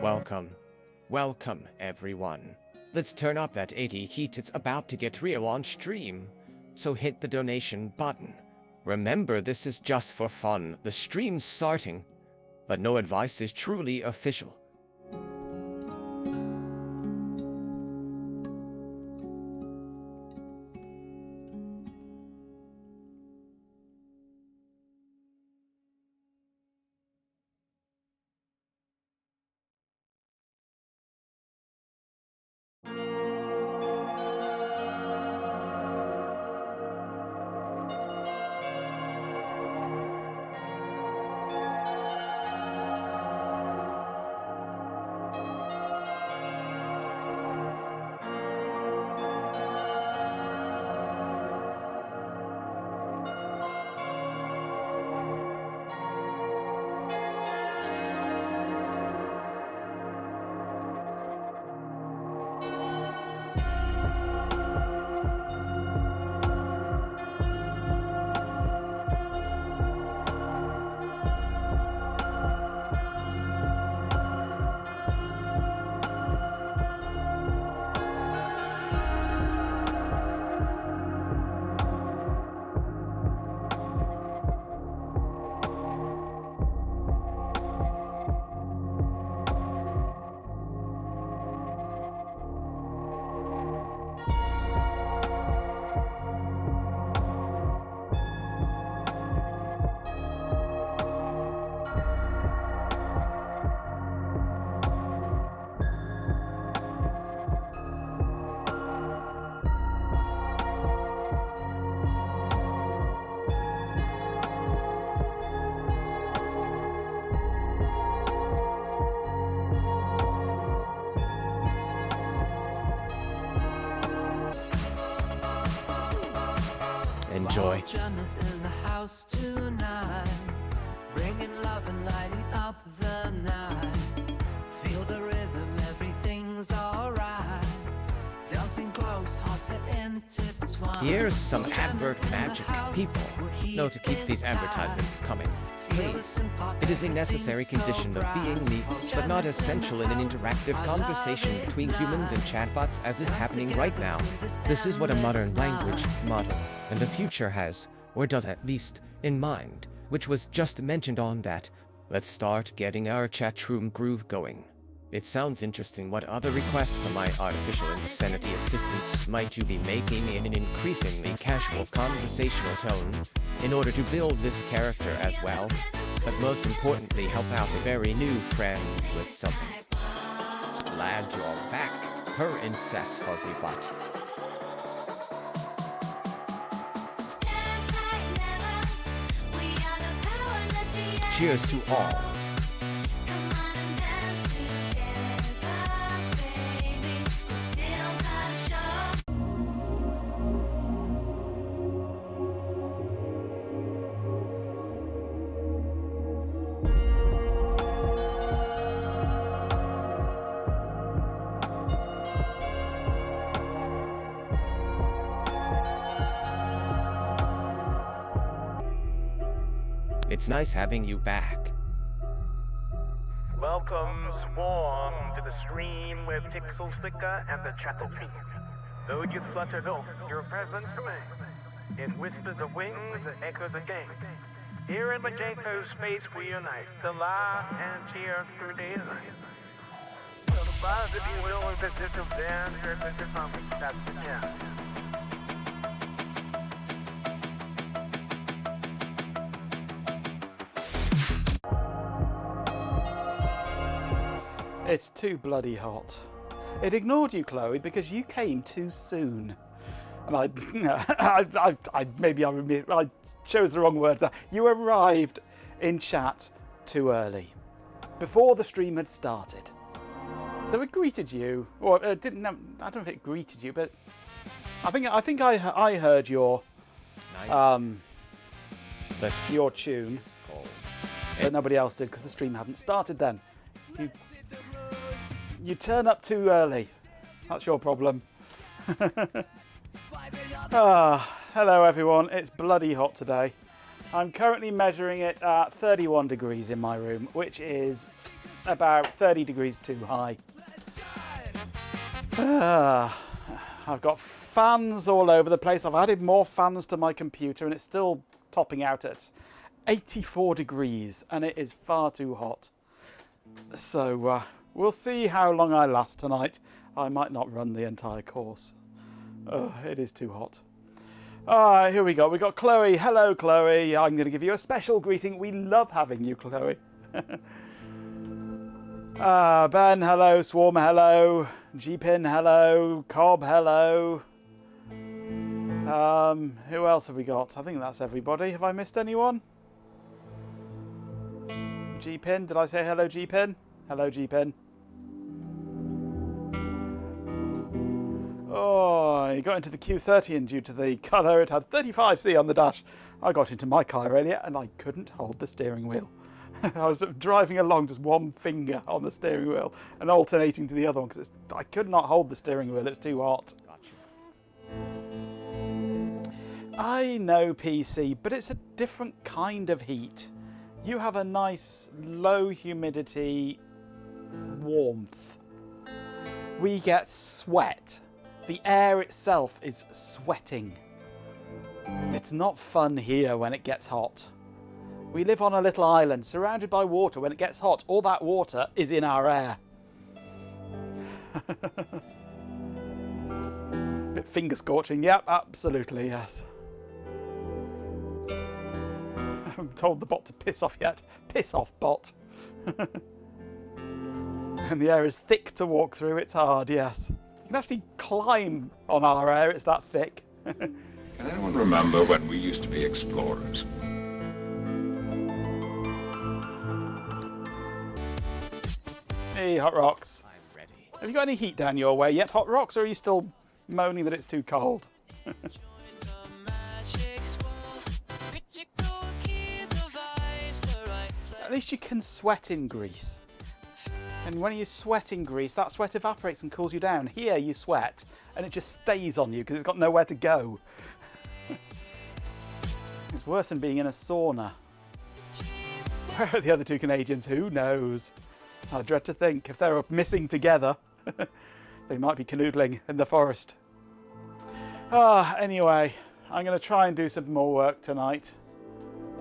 Welcome. Welcome, everyone. Let's turn up that 80 heat, it's about to get real on stream. So hit the donation button. Remember, this is just for fun. The stream's starting, but no advice is truly official. Enjoy. Jammers in the house tonight, bringing love and lighting up the night. Feel the rhythm, everything's alright. Dancing close, hearts are intertwined. Here's some advert magic. People know to keep these advertisements coming. Please. It is a necessary condition of being me, but not essential in an interactive conversation between humans and chatbots as is happening right now. This is what a modern language model and the future has, or does at least, in mind, which was just mentioned on that. Let's start getting our chat room groove going. It sounds interesting. What other requests from my artificial insanity assistants might you be making in an increasingly casual conversational tone in order to build this character as well, but most importantly help out a very new friend with something. Glad you're back, her incest fuzzy butt. Cheers to all. It's nice having you back. Welcome, Swarm, to the stream where pixels flicker and the chat beat. Though you fluttered off, your presence remains. In whispers of wings and echoes of game. Here in Majenko's space we unite, to laugh and cheer through daylight. So the buzz, if you will, of this little band, here at the family, that's the jam. It's too bloody hot. It ignored you, Chloe, because you came too soon. And I chose the wrong words there. You arrived in chat too early, before the stream had started. So it greeted you, or it didn't. I don't know if it greeted you, but I think I heard your your tune, but nobody else did because the stream hadn't started then. You turn up too early. That's your problem. Hello everyone, it's bloody hot today. I'm currently measuring it at 31 degrees in my room, which is about 30 degrees too high. I've got fans all over the place. I've added more fans to my computer and it's still topping out at 84 degrees and it is far too hot. So we'll see how long I last tonight. I might not run the entire course. It is too hot. Alright, here we go. We've got Chloe. Hello, Chloe. I'm going to give you a special greeting. We love having you, Chloe. Ben, hello. Swarm, hello. G-Pin, hello. Cobb, hello. Who else have we got? I think that's everybody. Have I missed anyone? G-Pin, did I say hello, G-Pin? Hello, G-Pin. Oh, you got into the Q30 and due to the colour it had 35C on the dash. I got into my car earlier and I couldn't hold the steering wheel. I was driving along just one finger on the steering wheel and alternating to the other one because I could not hold the steering wheel, it was too hot. I know, PC, but it's a different kind of heat. You have a nice low humidity warmth. We get sweat. The air itself is sweating. It's not fun here when it gets hot. We live on a little island surrounded by water. When it gets hot, all that water is in our air. Bit finger scorching, yep, absolutely, yes. I haven't told the bot to piss off yet. Piss off, bot. And the air is thick to walk through, it's hard, yes. You can actually climb on our air, it's that thick. Can anyone remember when we used to be explorers? Hey, Hot Rocks. I'm ready. Have you got any heat down your way yet, Hot Rocks, or are you still moaning that it's too cold? At least you can sweat in Greece. And when you sweat in Greece, that sweat evaporates and cools you down. Here you sweat and it just stays on you because it's got nowhere to go. It's worse than being in a sauna. Where are the other two Canadians? Who knows? I dread to think if they're missing together, they might be canoodling in the forest. Anyway, I'm going to try and do some more work tonight.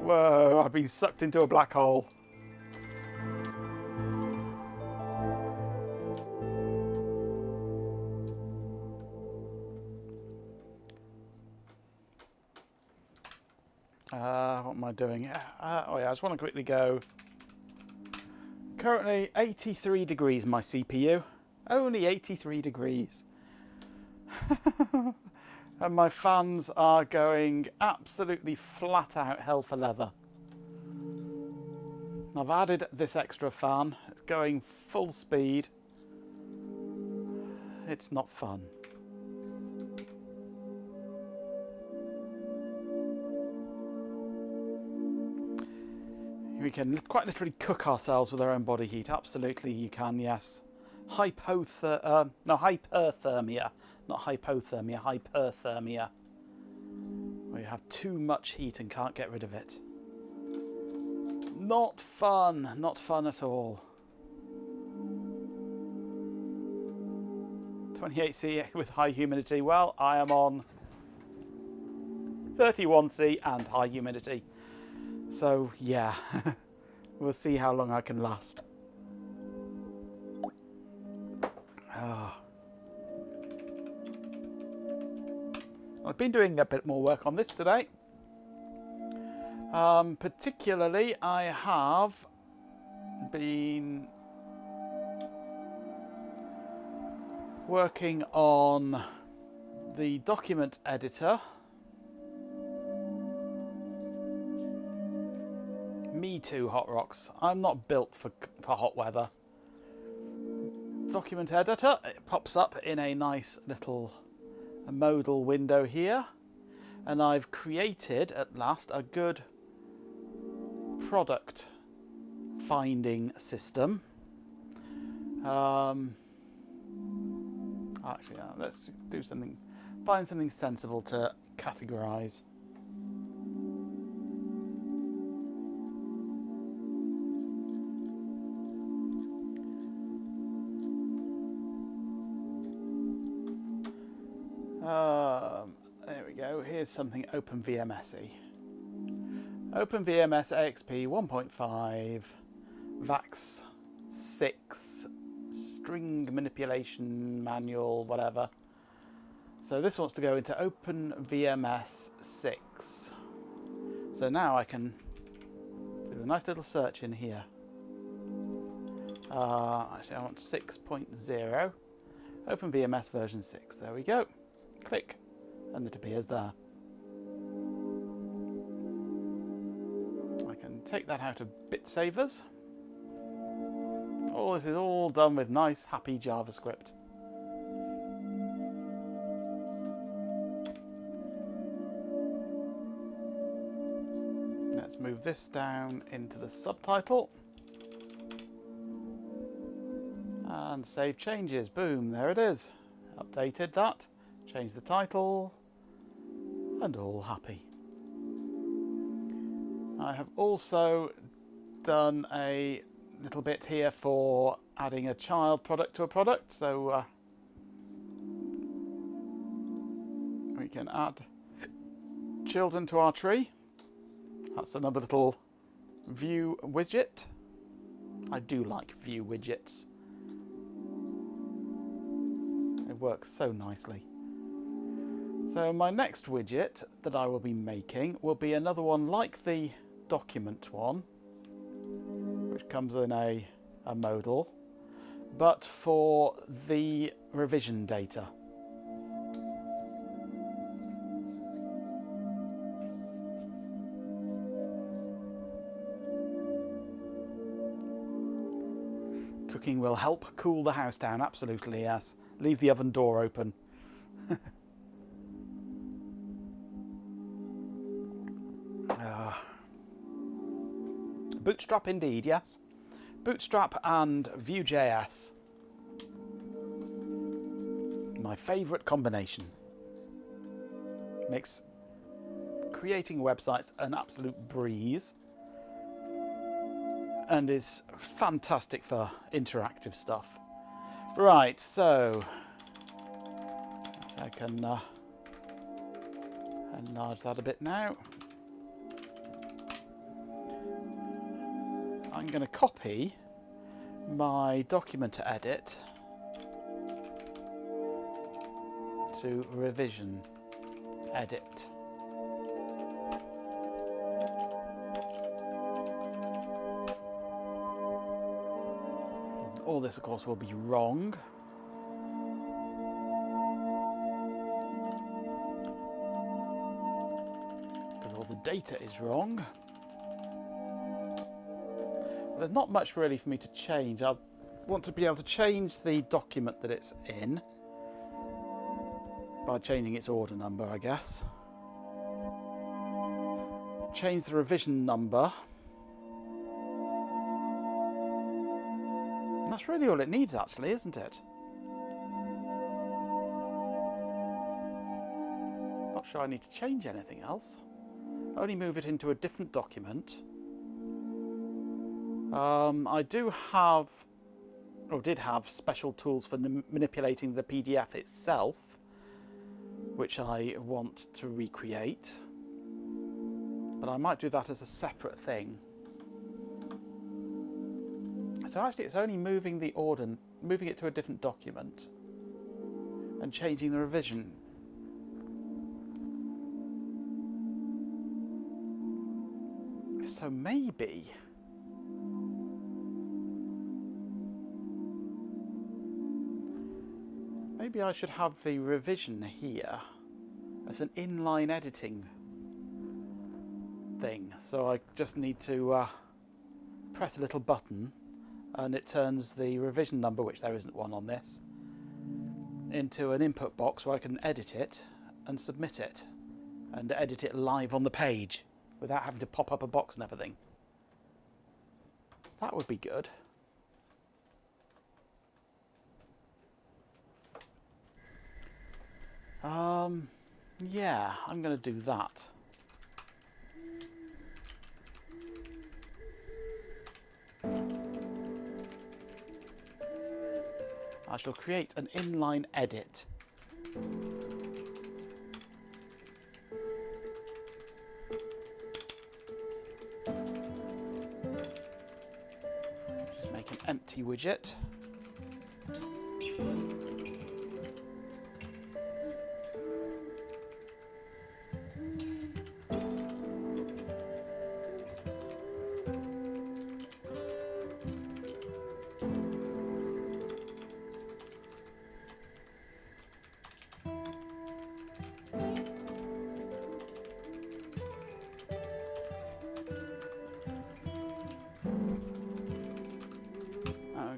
Whoa, I've been sucked into a black hole. What am I doing? Oh yeah, I just want to quickly go. Currently 83 degrees my CPU. Only 83 degrees. And my fans are going absolutely flat out hell for leather. I've added this extra fan. It's going full speed. It's not fun. We can quite literally cook ourselves with our own body heat. Absolutely, you can, yes. Hypothermia. Not hypothermia, hyperthermia. Where you have too much heat and can't get rid of it. Not fun. Not fun at all. 28C with high humidity. Well, I am on 31C and high humidity. So, yeah, we'll see how long I can last. Oh. I've been doing a bit more work on this today. Particularly, I have been working on the document editor. Me too, Hot Rocks. I'm not built for hot weather. Document editor, it pops up in a nice little modal window here. And I've created, at last, a good product finding system. Actually, let's do something, find something sensible to categorize. There we go. Here's something OpenVMS-y. OpenVMS AXP 1.5 VAX 6 string manipulation manual, whatever. So this wants to go into OpenVMS 6. So now I can do a nice little search in here. Actually, I want 6.0. OpenVMS version 6. There we go. Click, and it appears there. I can take that out of bit savers. Oh, this is all done with nice, happy JavaScript. Let's move this down into the subtitle. And save changes. Boom, there it is. Updated that, changed the title, and all happy. I have also done a little bit here for adding a child product to a product, so we can add children to our tree. That's another little Vue widget. I do like Vue widgets. It works so nicely. So my next widget that I will be making will be another one like the document one, which comes in a modal, but for the revision data. Cooking will help cool the house down, absolutely, yes. Leave the oven door open. Bootstrap indeed, yes. Bootstrap and Vue.js. My favourite combination. Makes creating websites an absolute breeze. And is fantastic for interactive stuff. Right, so I can enlarge that a bit now. I'm going to copy my document to edit to revision edit. All this, of course, will be wrong. Because all the data is wrong. There's not much really for me to change. I want to be able to change the document that it's in by changing its order number, I guess. Change the revision number. And that's really all it needs, actually, isn't it? Not sure I need to change anything else. Only move it into a different document. I do have, or did have, special tools for manipulating the PDF itself, which I want to recreate. But I might do that as a separate thing. So actually it's only moving the order, moving it to a different document and changing the revision. So maybe I should have the revision here as an inline editing thing. So I just need to press a little button and it turns the revision number, which there isn't one on this, into an input box where I can edit it and submit it and edit it live on the page without having to pop up a box and everything. That would be good. Yeah, I'm going to do that. I shall create an inline edit. empty widget.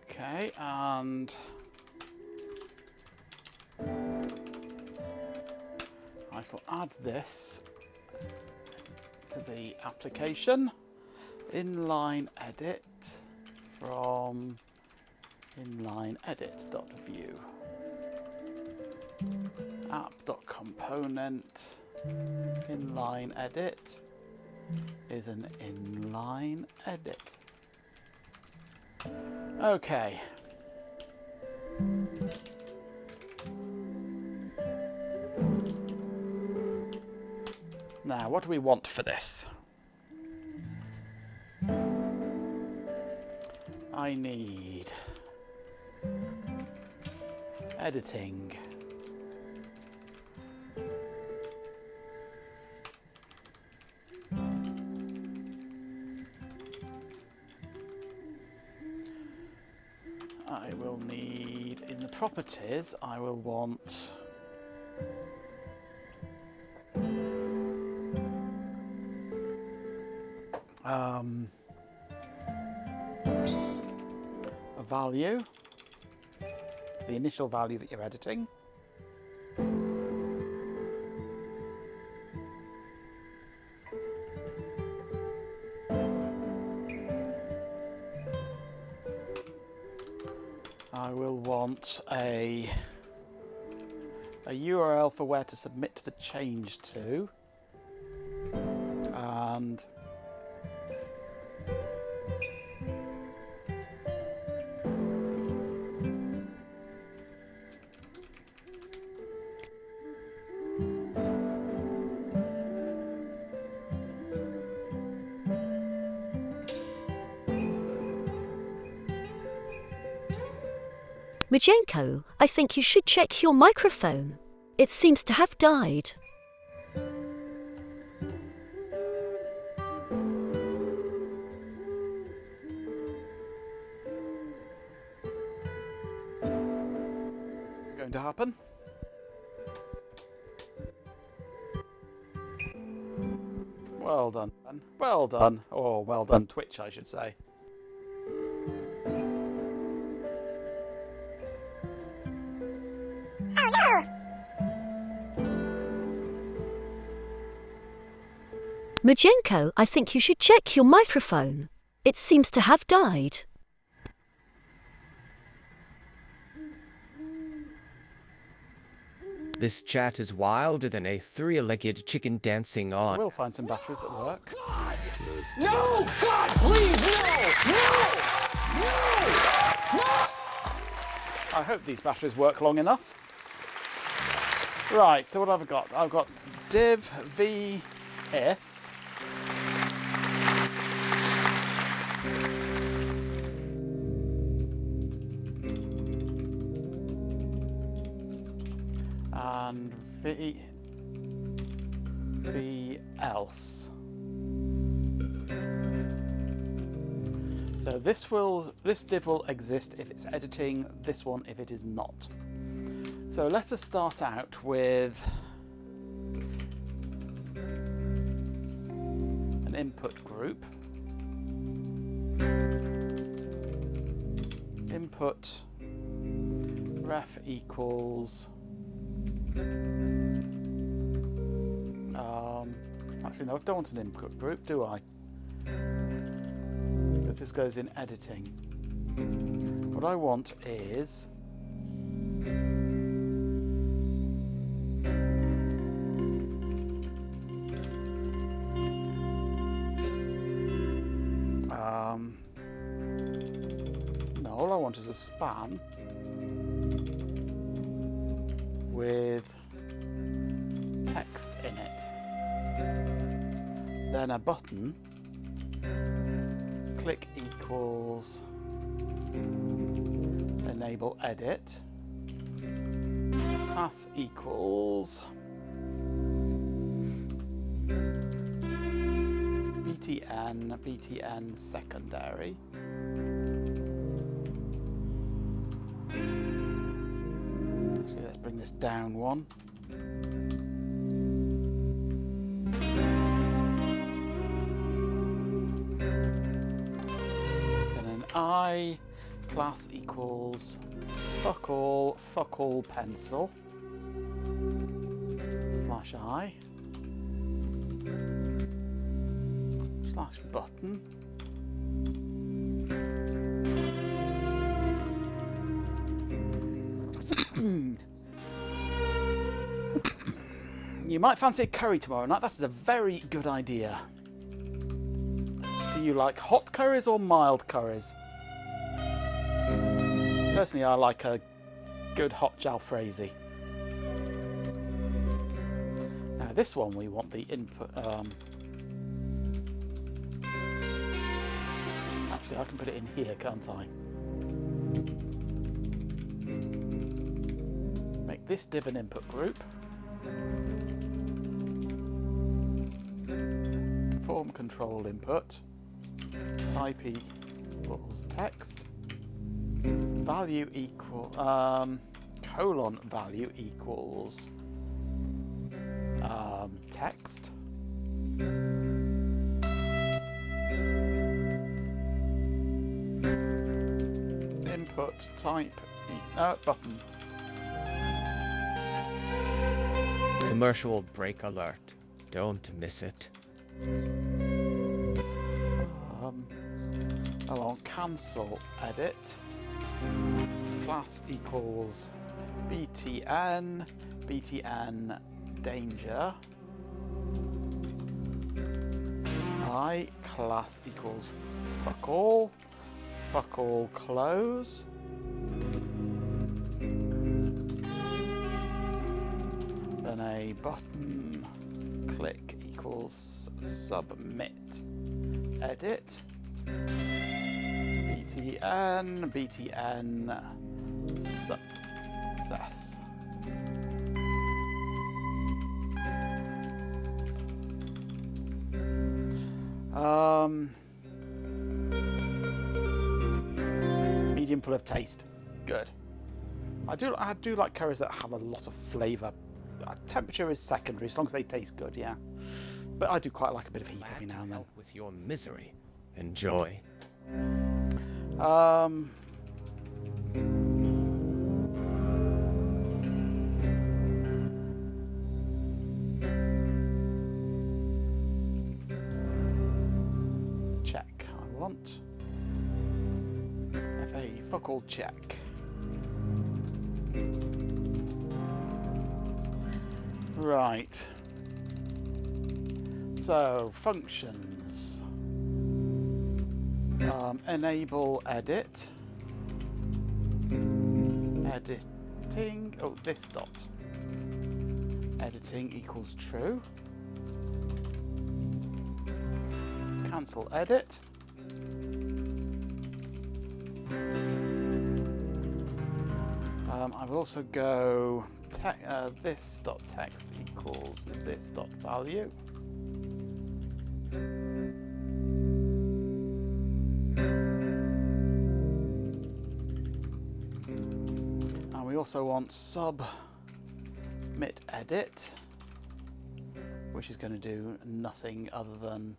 Okay, and I shall add this to the application. Inline edit from inline edit.view. App.component inline edit is an inline edit. Okay. Now, what do we want for this? I need editing. I will need, in the properties, I will want a value, the initial value that you're editing. I will want a URL for where to submit the change to, and Majenko, I think you should check your microphone. It seems to have died. it's going to happen. Well done, Ben. Well done. Or well done, Twitch, I should say. Majenko, I think you should check your microphone. It seems to have died. This chat is wilder than a three-legged chicken dancing on. We'll find some batteries that work. No! God, please, no! I hope these batteries work long enough. Right, so what have I got? I've got div v if and v else. So this div will exist if it's editing, this one if it is not. So let us start out with an input group. Input ref equals actually no, I don't want an input group, do I? Because this goes in editing. What I want is no, all I want is a span with text in it, then a button, click equals enable edit class equals btn secondary. Actually, let's bring this down one. And then I class equals fuck all pencil /I /button You might fancy a curry tomorrow night. That's a very good idea. Do you like hot curries or mild curries? Personally, I like a good hot jalfrezi. Now this one we want the input. Actually, I can put it in here, can't I? Make this div an input group. Form control input. Type equals text. Value equal colon value equals text. Input type button. Commercial break alert. Don't miss it. I want cancel edit. Class equals btn danger. I class equals fuck all close. Then a button click equals submit edit. btn success. Medium full of taste. Good. I do like curries that have a lot of flavour. Temperature is secondary, as long as they taste good, yeah. But I do quite like a bit of heat every now and then. Help with your misery. Enjoy. Check. I want fa fuck all check. Right. So functions. Enable edit. Editing. Oh, this dot. Editing equals true. Cancel edit. I will also go this dot text equals this dot value. And we also want submit edit, which is going to do nothing other than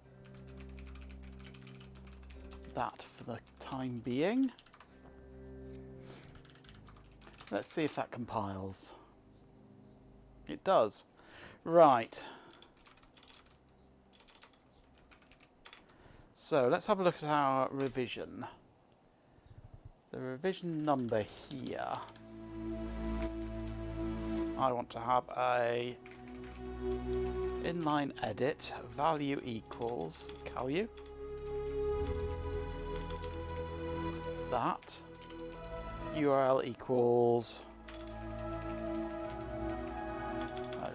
that for the time being. Let's see if that compiles. It does. Right. So let's have a look at our revision. The revision number here. I want to have a inline edit value equals calu. That URL equals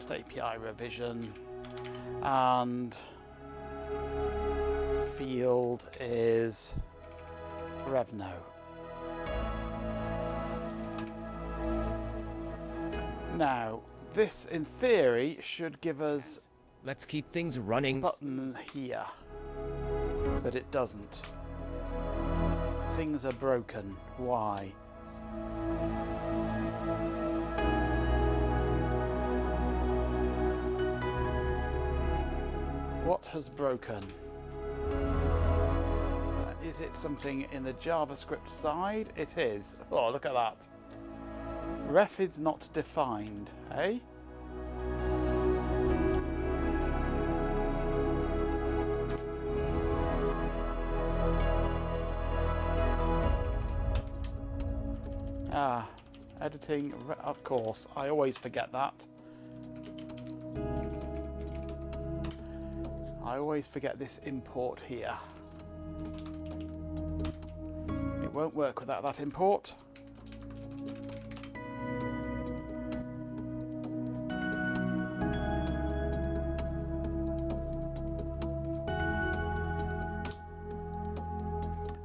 just API revision, and field is Revno. Now, this in theory should give us Let's keep things a running. button here, but it doesn't. Things are broken. Why? What has broken? Is it something in the JavaScript side? It is. Oh, look at that. Ref is not defined, eh? Ah, editing, of course. I always forget that. I always forget this import here. It won't work without that import.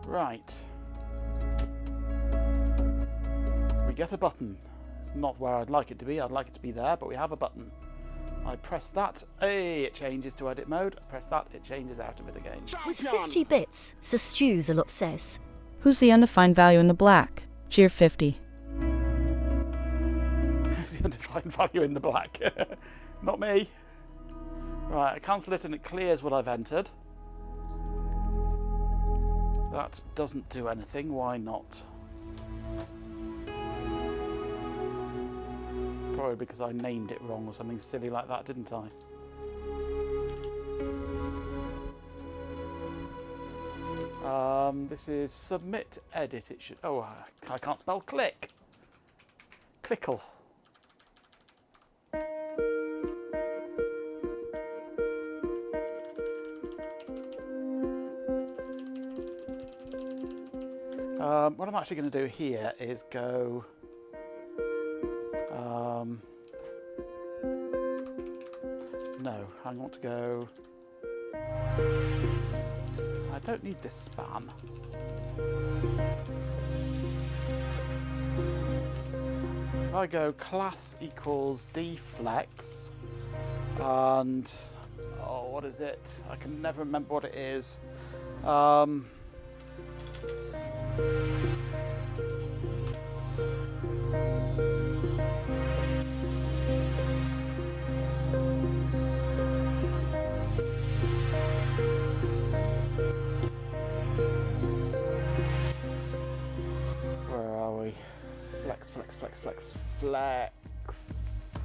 Right. We get a button. It's not where I'd like it to be. I'd like it to be there, but we have a button. I press that, hey, it changes to edit mode. I press that, it changes out of it again. With 50 bits, so stews a lot says. Who's the undefined value in the black? Cheer 50. Who's the undefined value in the black? Not me. Right, I cancel it and it clears what I've entered. That doesn't do anything. Why not? Probably because I named it wrong or something silly like that, didn't I? This is submit edit. It should. Oh, I can't spell click. Clickle. What I'm actually going to do here is go. No, I want to go. I don't need this span. So I go class equals deflex, and oh, what is it? I can never remember what it is. Flex. Flex.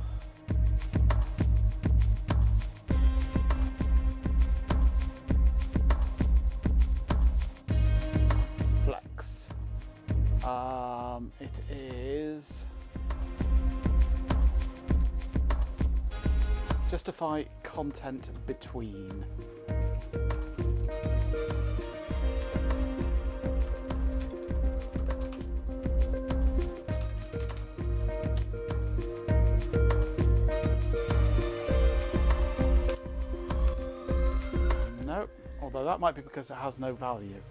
It is justify content between. Although that might be because it has no value.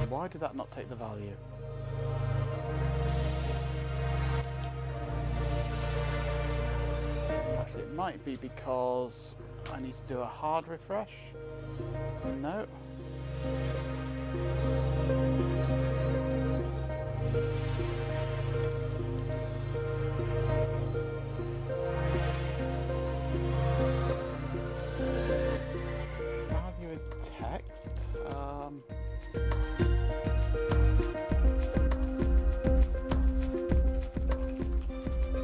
Why did that not take the value? Actually, it might be because I need to do a hard refresh. No. Value is text.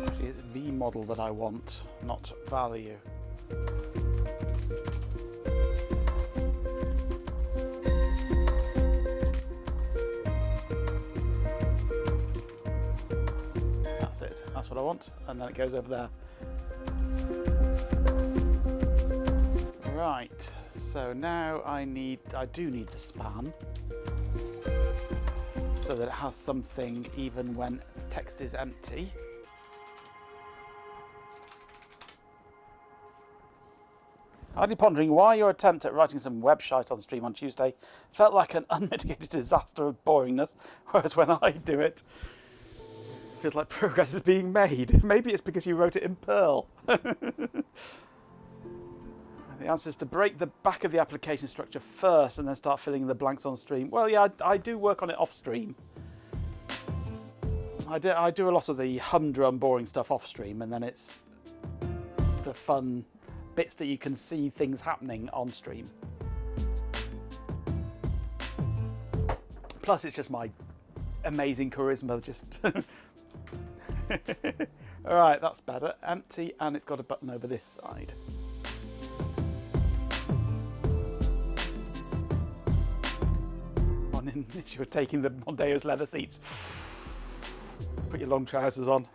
Actually, it's V model that I want, not value. That's it. That's what I want, and then it goes over there. Right, so now I do need the span so that it has something even when text is empty. Hardly pondering why your attempt at writing some web shite on stream on Tuesday felt like an unmitigated disaster of boringness, whereas when I do it, it feels like progress is being made. Maybe it's because you wrote it in Perl. The answer is to break the back of the application structure first and then start filling in the blanks on stream. Well, yeah, I do work on it off stream. I do a lot of the humdrum boring stuff off stream, and then it's the fun bits that you can see things happening on stream. Plus it's just my amazing charisma, just alright, that's better. Empty, and it's got a button over this side. One issue of taking the Mondeo's leather seats. Put your long trousers on.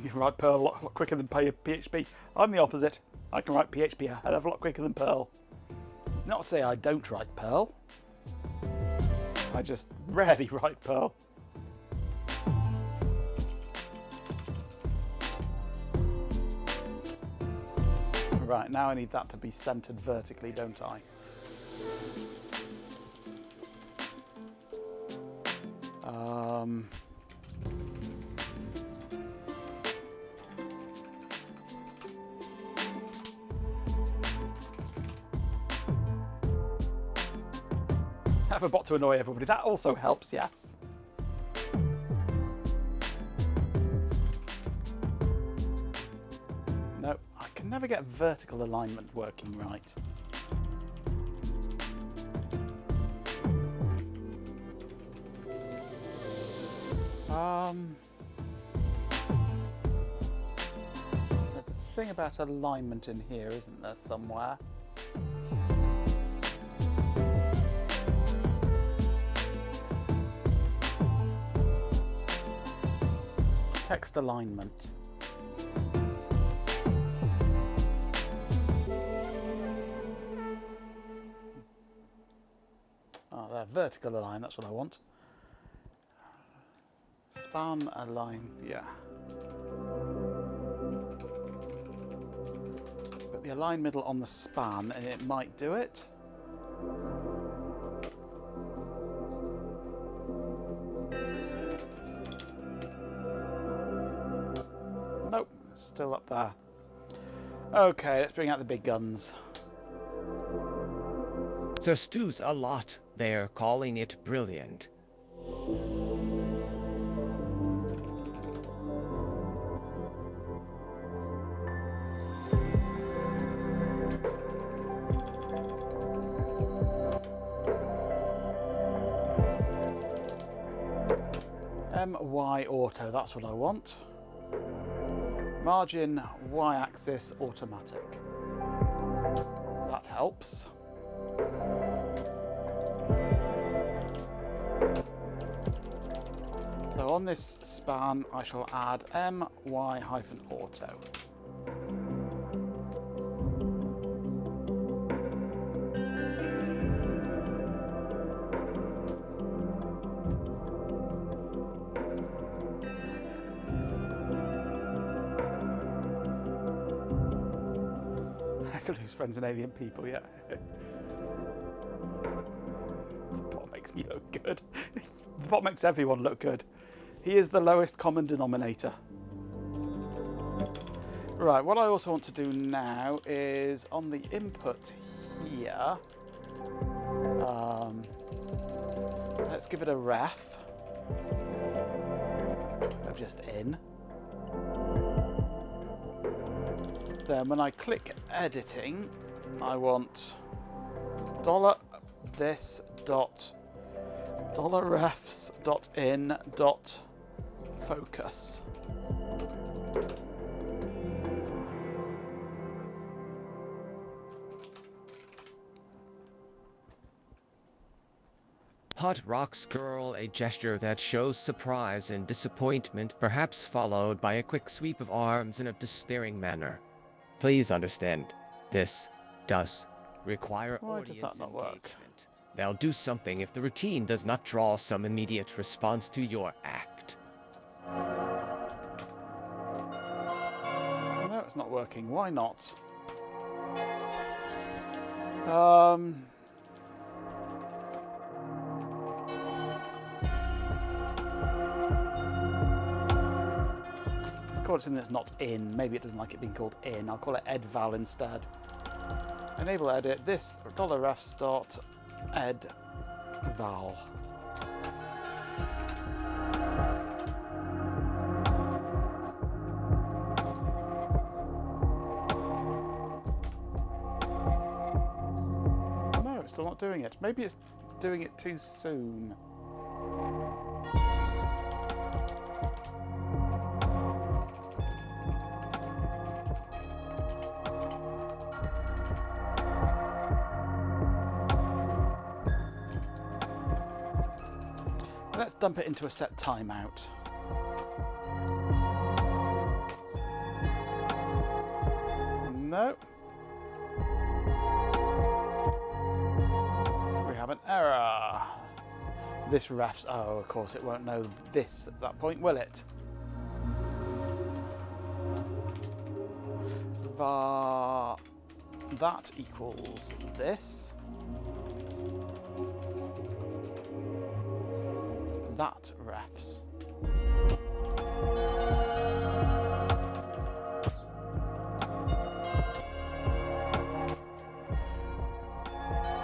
You can write Perl a lot quicker than PHP. I'm the opposite. I can write PHP a hell of a lot quicker than Perl. Not to say I don't write Perl. I just rarely write Perl. Right, now I need that to be centered vertically, don't I? Have a bot to annoy everybody. That also helps, yes. No, I can never get vertical alignment working right. There's a thing about alignment in here, isn't there, somewhere? Text alignment. Oh, there, vertical align, that's what I want. Span align, yeah. Put the align middle on the span and it might do it. Nope, still up there. Okay, let's bring out the big guns. Sir Stu's a lot. They're calling it brilliant. MY auto, that's what I want. Margin y-axis automatic. That helps. So on this span, I shall add my-auto. To lose friends and alien people, yeah. The bot makes me look good. The bot makes everyone look good. He is the lowest common denominator. Right, what I also want to do now is on the input here, let's give it a ref of just in. Then when I click editing, I want $this dot $refs dot in dot focus. Hot rocks girl, a gesture that shows surprise and disappointment, perhaps followed by a quick sweep of arms in a despairing manner. Please understand, this does require audience engagement. They'll do something if the routine does not draw some immediate response to your act. No, it's not working. Why not? Let's call it something that's not in. Maybe it doesn't like it being called in. I'll call it edval instead. Enable edit this $refs dot edval. No, it's still not doing it. Maybe it's doing it too soon. Let's dump it into a set timeout. No. We have an error. This refs. Oh, of course it won't know this at that point, will it? Var that equals this. That refs.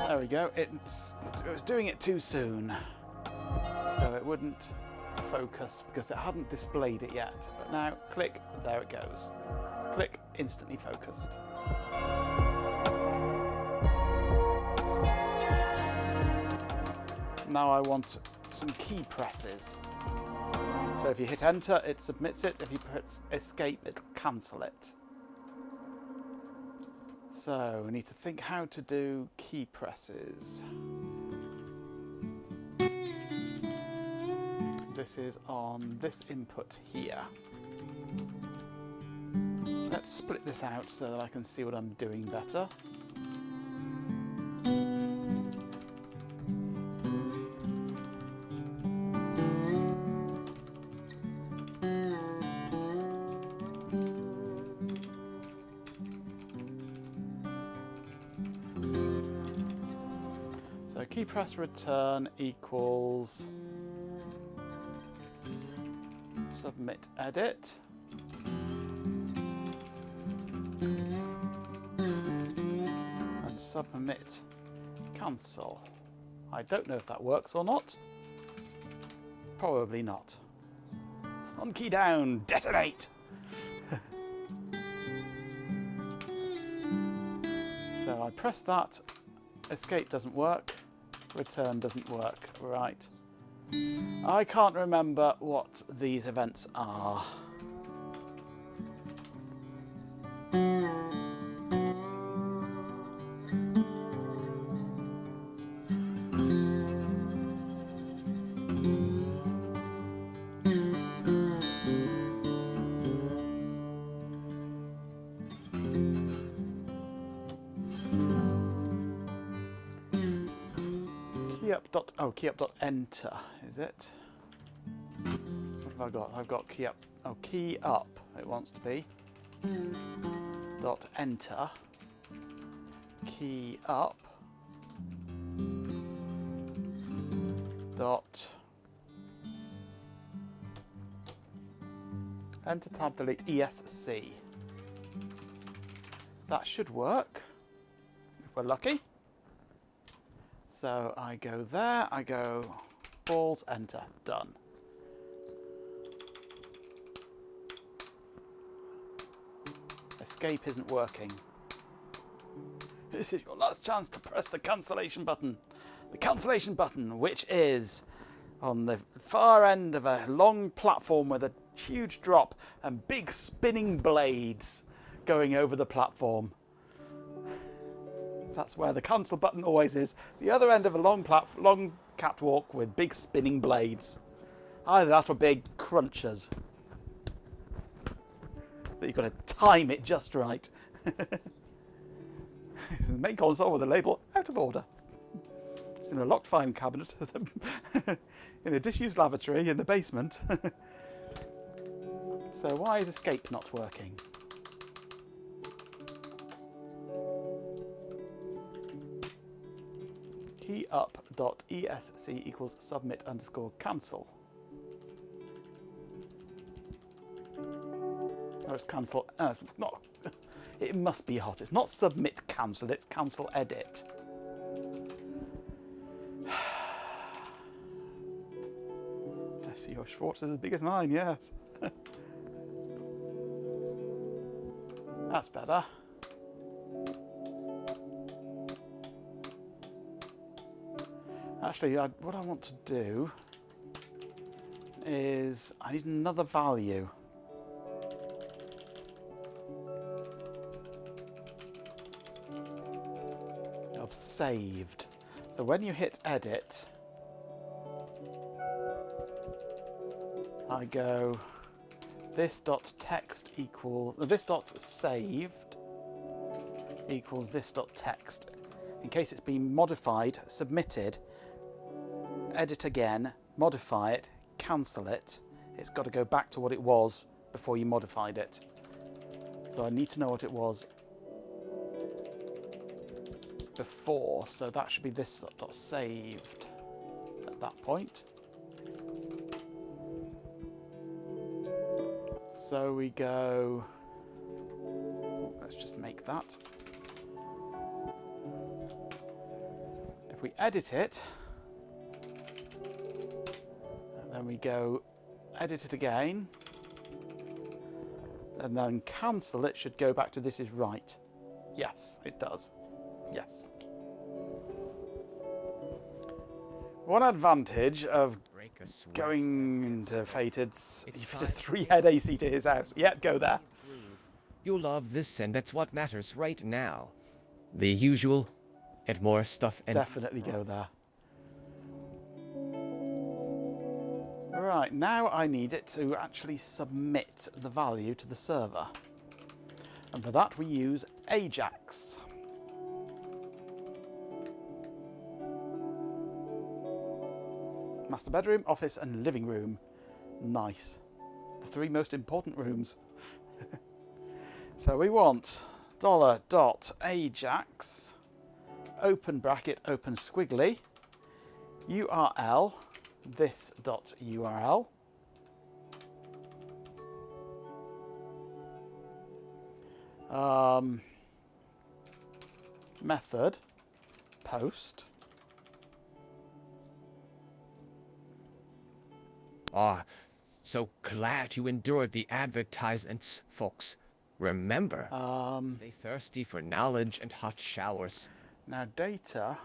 There we go. It was doing it too soon, so it wouldn't focus because it hadn't displayed it yet. But now, click, there it goes. Click, instantly focused. Now I want some key presses. So if you hit enter, it submits it. If you press escape, it'll cancel it. So we need to think how to do key presses. This is on this input here. Let's split this out so that I can see what I'm doing better. So key press return equals submit edit. And submit cancel. I don't know if that works or not. Probably not. On key down, detonate! So I press that, escape doesn't work, return doesn't work, right. I can't remember what these events are. Key up dot enter, is it? What have I got? I've got key up. Oh, key up it wants to be. Dot enter. Key up. Dot enter tab delete ESC. That should work if we're lucky. So I go there, I go balls, enter, done. Escape isn't working. This is your last chance to press the cancellation button. The cancellation button, which is on the far end of a long platform with a huge drop and big spinning blades going over the platform. That's where the cancel button always is. The other end of a long catwalk with big spinning blades. Either that or big crunchers. But you've got to time it just right. The main console with the label out of order. It's in a locked file cabinet in a disused lavatory in the basement. So why is escape not working? keyup.esc equals submit underscore cancel. Oh, it's cancel. Not. It must be hot. It's not submit cancel. It's cancel edit. I see your Schwartz is as big as mine. Yes. That's better. Actually, what I want to do is I need another value. Of saved. So when you hit edit, I go this dot text equal this dot saved equals this dot text. In case it's been modified, submitted, edit again, modify it, cancel it. It's got to go back to what it was before you modified it. So I need to know what it was before, so that should be this dot saved at that point. So we go, let's just make that. If we edit it, and then we go edit it again, and then cancel it, should go back to this is right. Yes, it does. Yes. One advantage of going into Fated's, you fit a 3-head AC to his house. Yep, go there. You'll love this, and that's what matters right now. The usual and more stuff and... Definitely go there. Right, now I need it to actually submit the value to the server. And for that we use Ajax. Master bedroom, office and living room. Nice. The 3 most important rooms. So we want $.ajax, open bracket, open squiggly, URL, this dot URL. Method, post. Ah, so glad you endured the advertisements, folks. Remember, stay thirsty for knowledge and hot showers. Now data.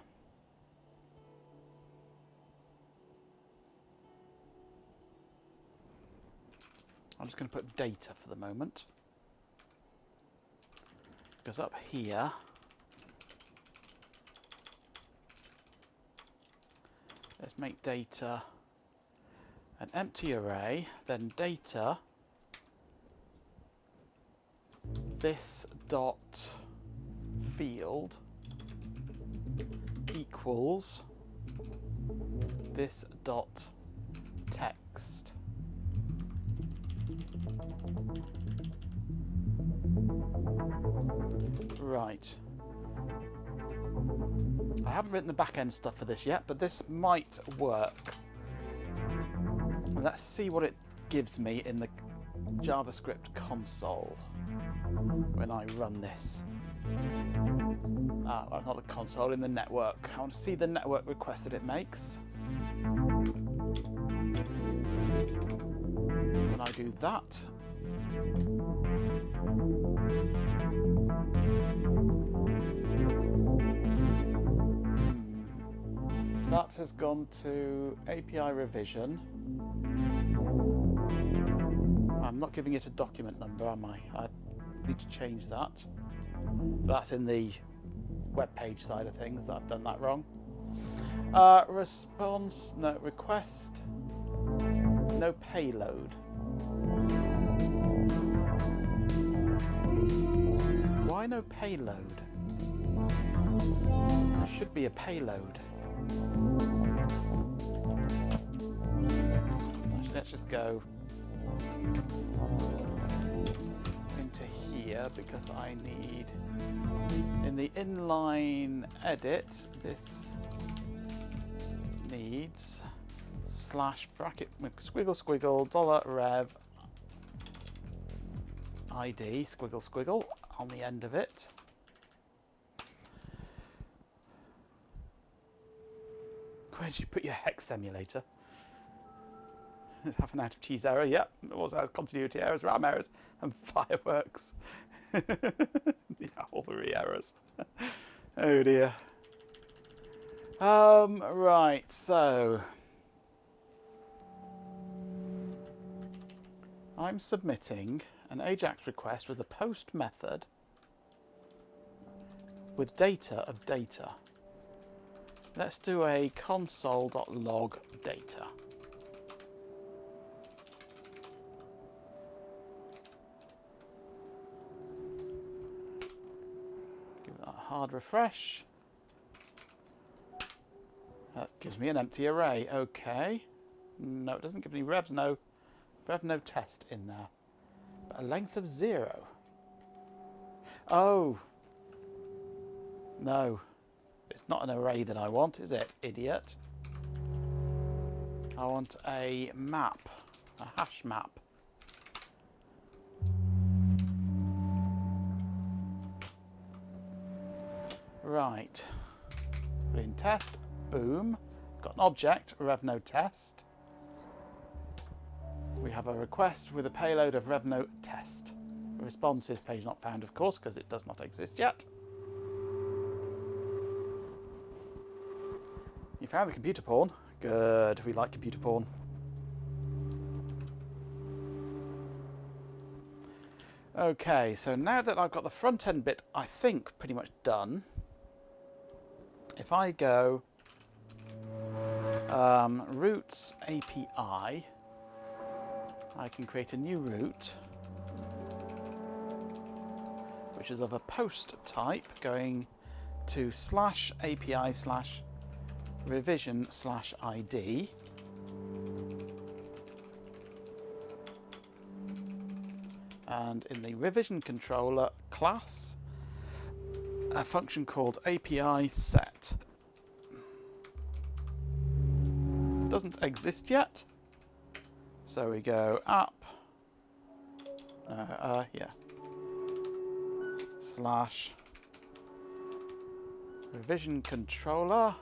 I'm just going to put data for the moment. Because up here, let's make data an empty array, then data this dot field equals this dot text. Right. I haven't written the back end stuff for this yet, but this might work. Let's see what it gives me in the JavaScript console when I run this. Well, not the console, in the network. I want to see the network request that it makes. When I do that, that has gone to API revision. I'm not giving it a document number, am I? I need to change that. That's in the web page side of things. I've done that wrong. Response, no, request, no payload. Why no payload? There should be a payload. Actually, let's just go into here because I need, in the inline edit, this needs slash bracket squiggle squiggle dollar rev ID squiggle squiggle on the end of it. Where did you put your hex simulator? There's half an out of cheese error. Yep. It also has continuity errors, RAM errors, and fireworks. Yeah, all the errors. Oh dear. Right. So I'm submitting an AJAX request with a post method with data of data. Let's do a console.log data. Give that a hard refresh. That gives me an empty array. Okay. No, it doesn't give me revs. No, rev no test in there. But a length of 0. Oh. No. It's not an array that I want, is it, idiot? I want a map, a hash map. Right. In test, boom. Got an object, revnode test. We have a request with a payload of revnode test. The response is page not found, of course, because it does not exist yet. You found the computer porn. Good, we like computer porn. Okay, so now that I've got the front end bit, I think, pretty much done, if I go routes API, I can create a new route, which is of a post type, going to slash API slash revision slash ID. And in the revision controller class, a function called API set. Doesn't exist yet. So we go app, slash revision controller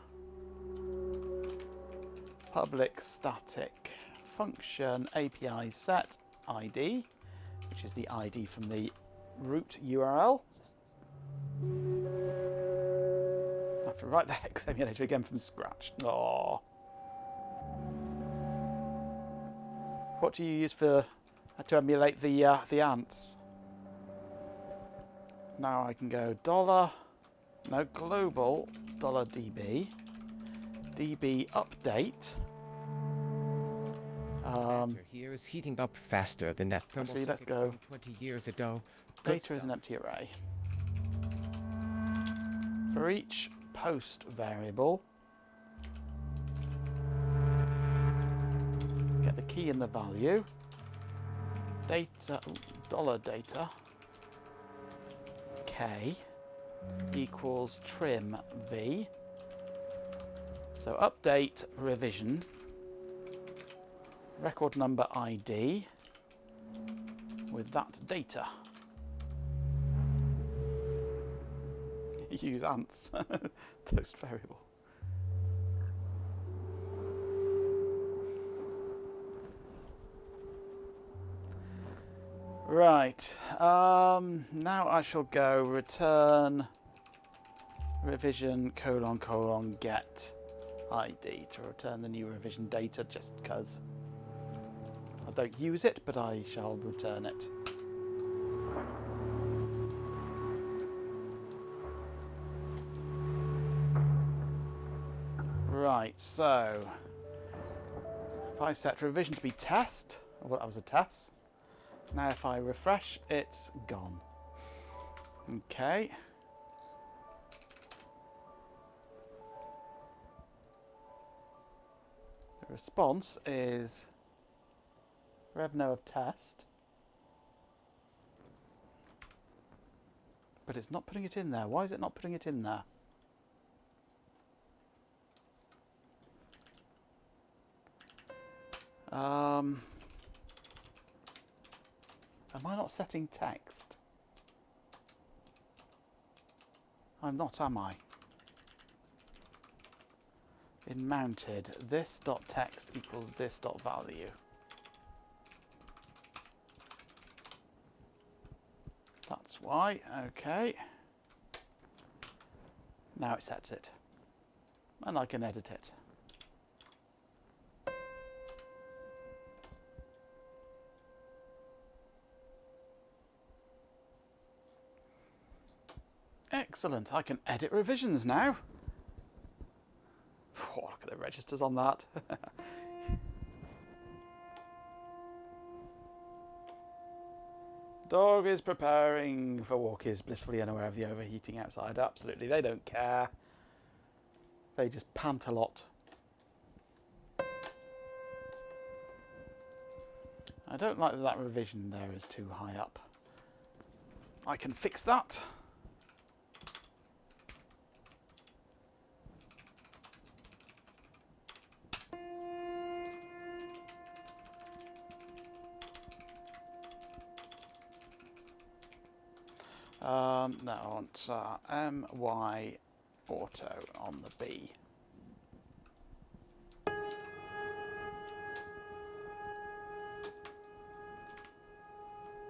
public static function API set ID, which is the ID from the root URL. I have to write the hex emulator again from scratch. Oh. What do you use for to emulate the ants? Now I can go global $db db update. Here is heating up faster than that thermal Actually, let's circuit go. from 20 years ago. Data is an empty array. For each post variable, get the key and the value. Data $data k equals trim v. So update revision record number ID with that data. Use ants. Toast variable. Right. Now I shall go return revision : get ID to return the new revision data, just because I don't use it, but I shall return it. Right, so if I set revision to be test, well, that was a test. Now if I refresh, it's gone. Okay. The response is revno of test, but it's not putting it in there. Why is it not putting it in there? Am I not setting text? I'm not, am I? In mounted, this dot text equals this dot value. That's why. Okay. Now it sets it, and I can edit it. Excellent, I can edit revisions now. Oh, look at the registers on that. Dog is preparing for walk, is blissfully unaware of the overheating outside. Absolutely, they don't care. They just pant a lot. I don't like that revision there is too high up. I can fix that. No, I want MY auto on the B.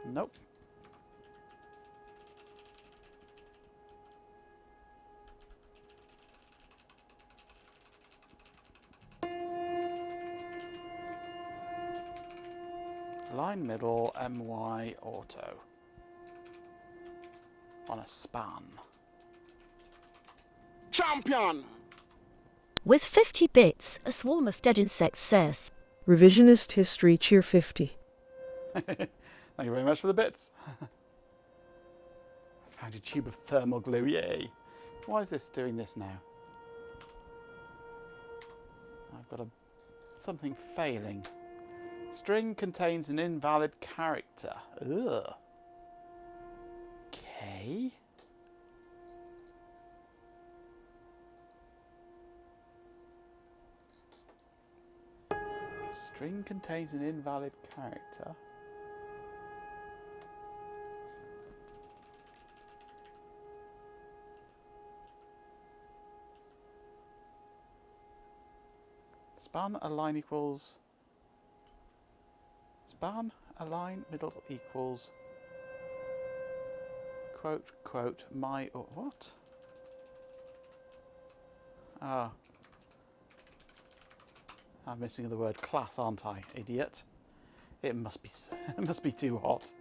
Nope. Line middle, MY auto. On a span. Champion! With 50 bits, a swarm of dead insects says, Revisionist history, cheer 50. Thank you very much for the bits. Found a tube of thermal glue, yay. Why is this doing this now? I've got something failing. String contains an invalid character. Ugh. Okay. String contains an invalid character. Span align equals. Span align middle equals. Quote, quote, my, or what? Ah. I'm missing the word class, aren't I, idiot? It must be too hot.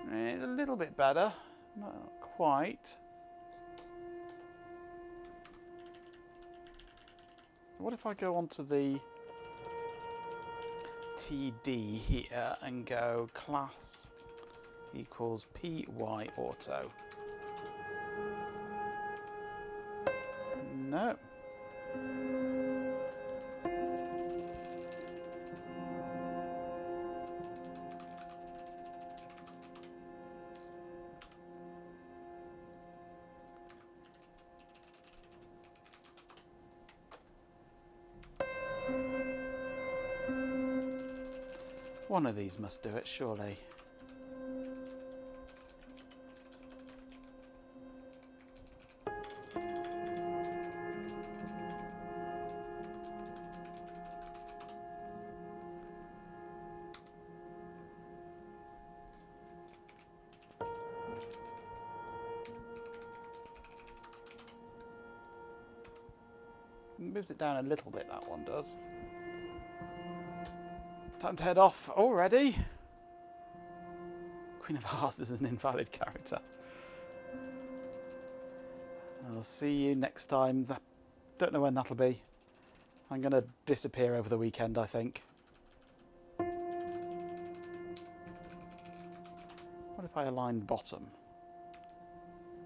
It's a little bit better, not quite. What if I go onto the TD here and go class equals PY auto. No. One of these must do it, surely. Moves it down a little bit, that one does. Time to head off already. Queen of Hearts is an invalid character. I'll see you next time. Don't know when that'll be. I'm going to disappear over the weekend, I think. What if I align bottom?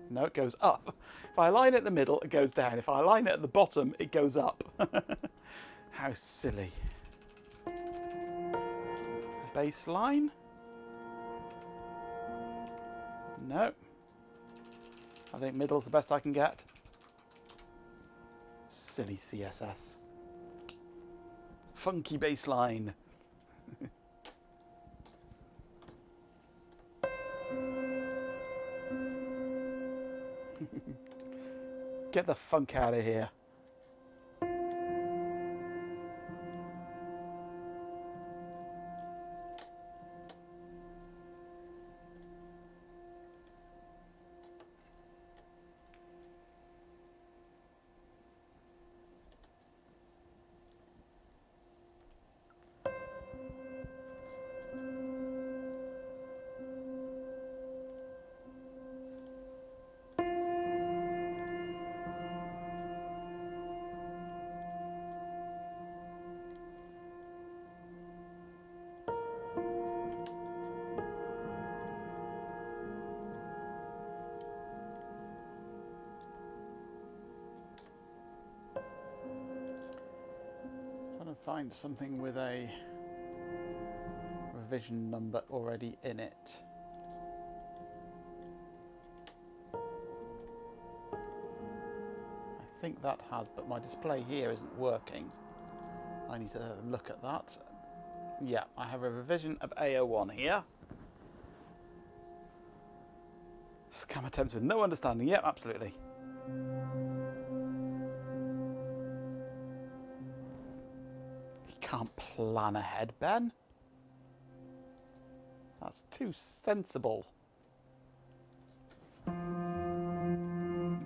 No, it goes up. If I align it at the middle, it goes down. If I align it at the bottom, it goes up. How silly. Baseline? No. I think middle's the best I can get. Silly CSS. Funky baseline. Get the funk out of here. Find something with a revision number already in it. I think that has, but my display here isn't working. I need to look at that. Yeah, I have a revision of A01 here. Scam attempts with no understanding. Yep, absolutely. Can't plan ahead, Ben. That's too sensible.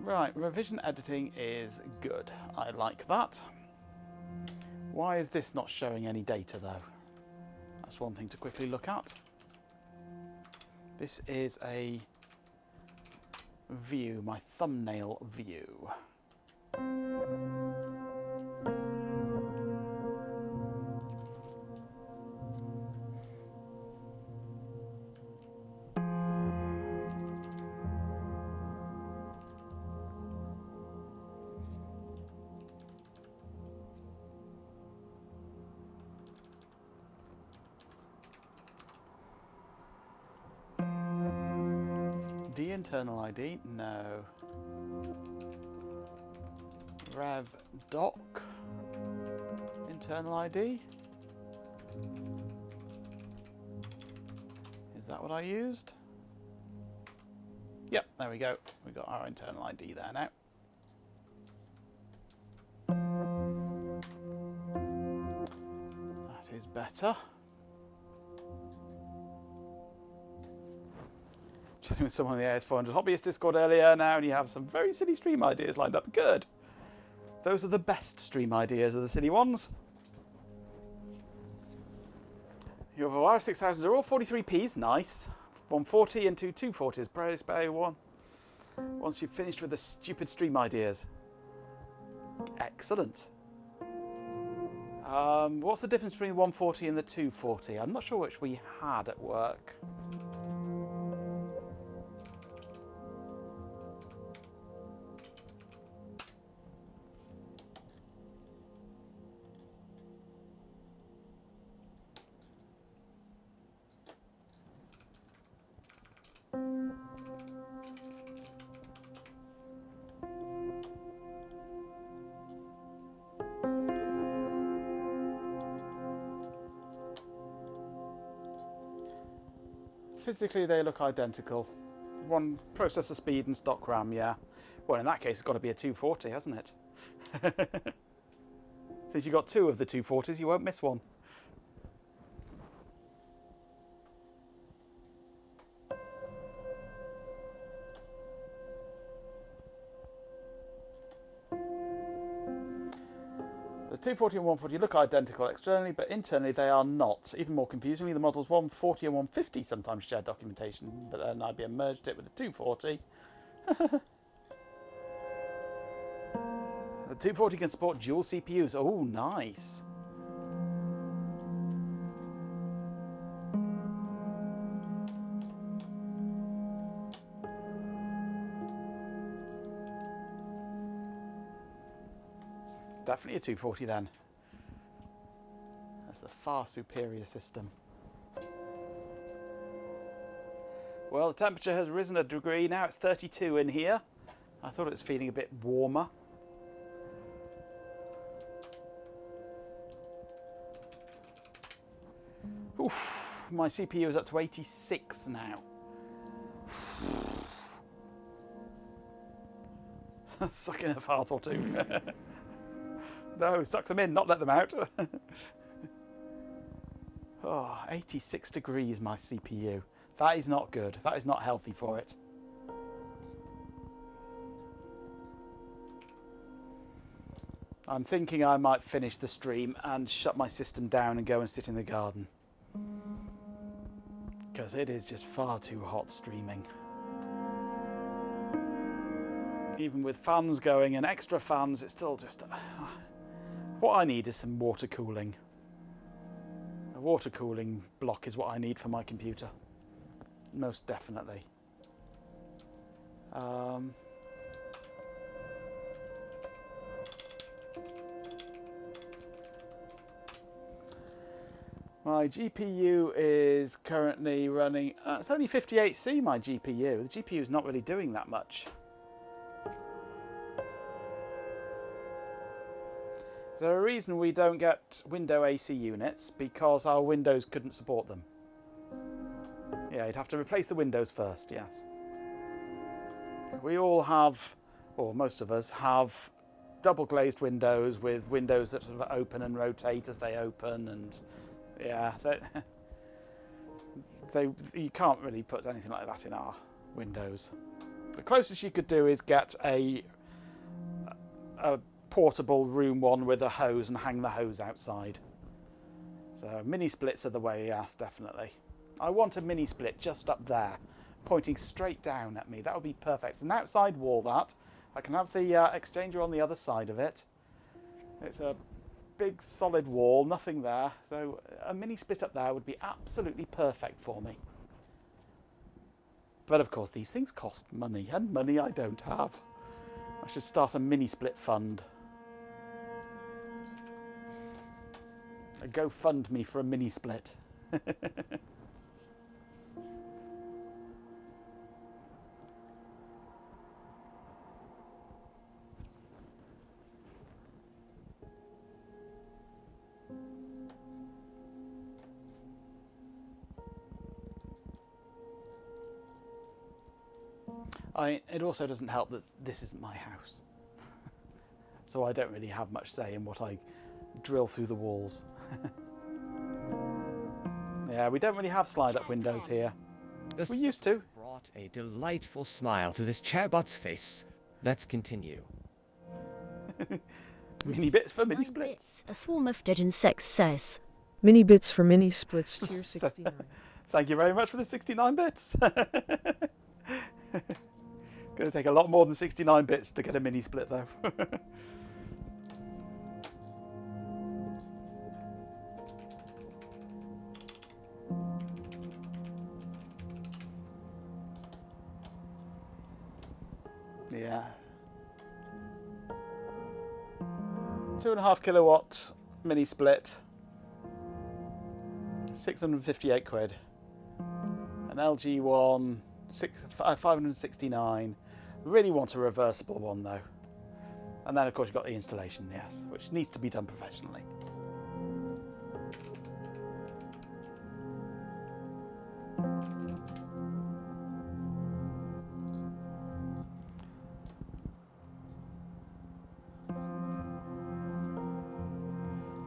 Right, revision editing is good. I like that. Why is this not showing any data though? That's one thing to quickly look at. This is a view, my thumbnail view. Internal ID? No. Rev doc? Internal ID? Is that what I used? Yep, there we go. We got our internal ID there now. That is better. Chatting with someone on the AS400 Hobbyist Discord earlier now, and you have some very silly stream ideas lined up. Good. Those are the best stream ideas, are the silly ones. Your Huawei 6000s are all 43p's. Nice. 140 and two 240s. Praise by one. Once you've finished with the stupid stream ideas. Excellent. What's the difference between the 140 and the 240? I'm not sure which we had at work. Physically, they look identical. One processor speed and stock RAM, yeah. Well, in that case, it's got to be a 240, hasn't it? Since you got two of the 240s, you won't miss one. The 240 and 140 look identical externally, but internally they are not. Even more confusingly, the models 140 and 150 sometimes share documentation, but then IBM merged it with the 240. The 240 can support dual CPUs. Oh, nice. Definitely a 240 then. That's the far superior system. Well, the temperature has risen a degree. Now it's 32 in here. I thought it was feeling a bit warmer. Oof, my CPU is up to 86 now. Suck in a fart or two. No, suck them in, not let them out. Oh, 86 degrees, my CPU. That is not good. That is not healthy for it. I'm thinking I might finish the stream and shut my system down and go and sit in the garden. Because it is just far too hot streaming. Even with fans going and extra fans, it's still just... what I need is some water cooling. A water cooling block is what I need for my computer. Most definitely. My GPU is currently running... it's only 58C, my GPU. The GPU is not really doing that much. Is there a reason we don't get window AC units? Because our Windows couldn't support them. Yeah, you'd have to replace the Windows first, yes. We all have, or most of us have, double glazed windows with windows that sort of open and rotate as they open, and yeah, you can't really put anything like that in our Windows. The closest you could do is get a portable room one with a hose and hang the hose outside. So mini splits are the way, yes, definitely. I want a mini split just up there, pointing straight down at me. That would be perfect. It's an outside wall, that. I can have the exchanger on the other side of it. It's a big solid wall, nothing there. So a mini split up there would be absolutely perfect for me. But of course, these things cost money, and money I don't have. I should start a mini split fund. A GoFundMe for a mini split. It also doesn't help that this isn't my house. So I don't really have much say in what I drill through the walls. Yeah, we don't really have slide-up windows here. We used to. Brought a delightful smile to this chatbot's face. Let's continue. Mini bits for mini splits. A swarm of dead insects says. Mini bits for mini splits, tier 69. Thank you very much for the 69 bits. Going to take a lot more than 69 bits to get a mini split, though. Yeah. 2.5 kilowatt mini split. 658 quid. An LG one, 569. Really want a reversible one though. And then of course you've got the installation, yes, which needs to be done professionally.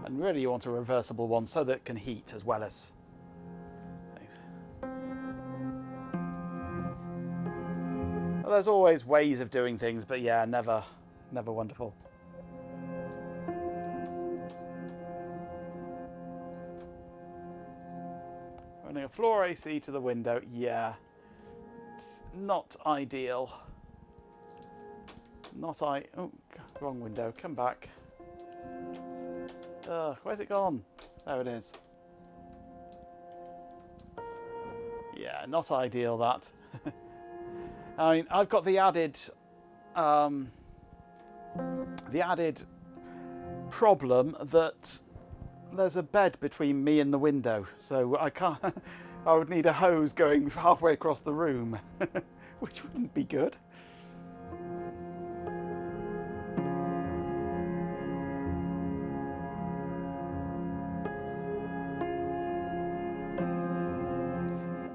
And really you want a reversible one so that it can heat as well as... Well, there's always ways of doing things, but yeah, never wonderful. Running a floor AC to the window, yeah. It's not ideal. Oh, wrong window, come back. Where's it gone? There it is. Yeah, not ideal that. I mean, I've got the added problem that there's a bed between me and the window, so I can't. I would need a hose going halfway across the room, which wouldn't be good.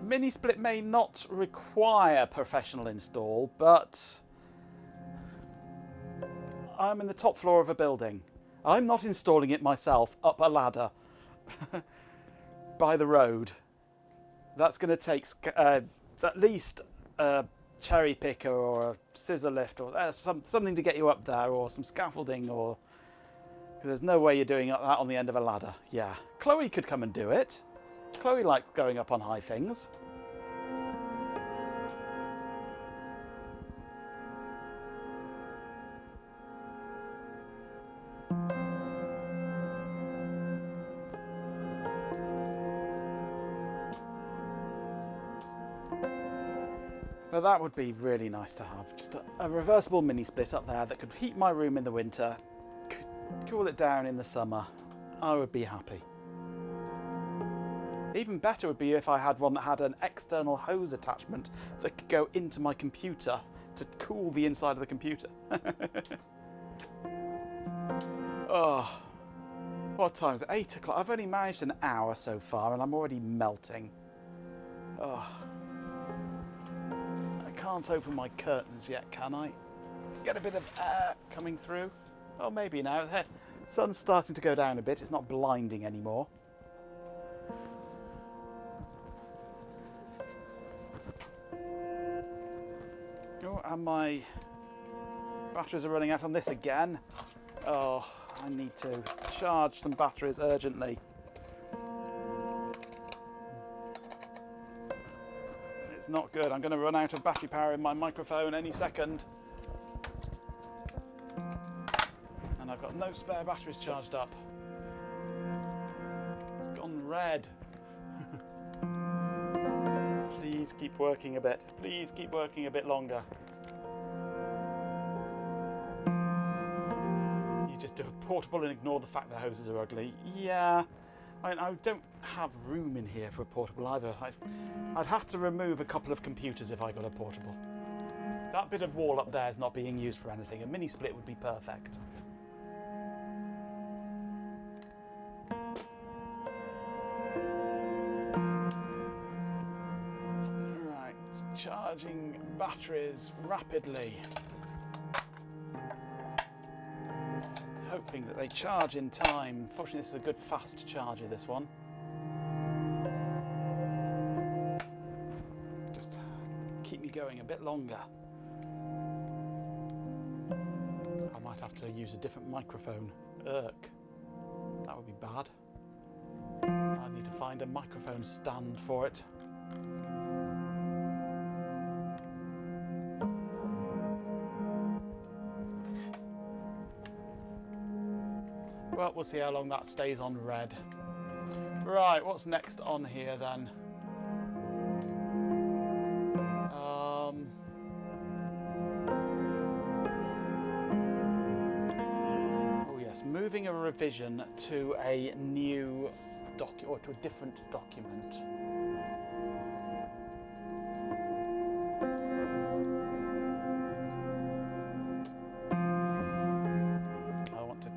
Mini split may not require professional install, but I'm in the top floor of a building. I'm not installing it myself up a ladder by the road. That's going to take at least a cherry picker or a scissor lift or something to get you up there, or some scaffolding, or... Because there's no way you're doing that on the end of a ladder. Yeah, Chloe could come and do it. Chloe likes going up on high things. But that would be really nice to have. Just a reversible mini split up there that could heat my room in the winter, cool it down in the summer. I would be happy. Even better would be if I had one that had an external hose attachment that could go into my computer to cool the inside of the computer. Oh, what time is it? 8 o'clock. I've only managed an hour so far and I'm already melting. Oh. I can't open my curtains yet, can I? Get a bit of air coming through. Oh, maybe now. The sun's starting to go down a bit. It's not blinding anymore. Oh, and my batteries are running out on this again. Oh, I need to charge some batteries urgently. It's not good. I'm going to run out of battery power in my microphone any second. And I've got no spare batteries charged up. It's gone red. Please keep working a bit. Please keep working a bit longer. You just do a portable and ignore the fact the hoses are ugly. Yeah, I don't have room in here for a portable either. I'd have to remove a couple of computers if I got a portable. That bit of wall up there is not being used for anything. A mini split would be perfect. Right, charging batteries rapidly. Hoping that they charge in time. Fortunately, this is a good fast charger, this one. Just keep me going a bit longer. I might have to use a different microphone. Irk. That would be bad. I need to find a microphone stand for it. Well, we'll see how long that stays on red. Right, what's next on here then? Oh yes, moving a revision to a new document, or to a different document.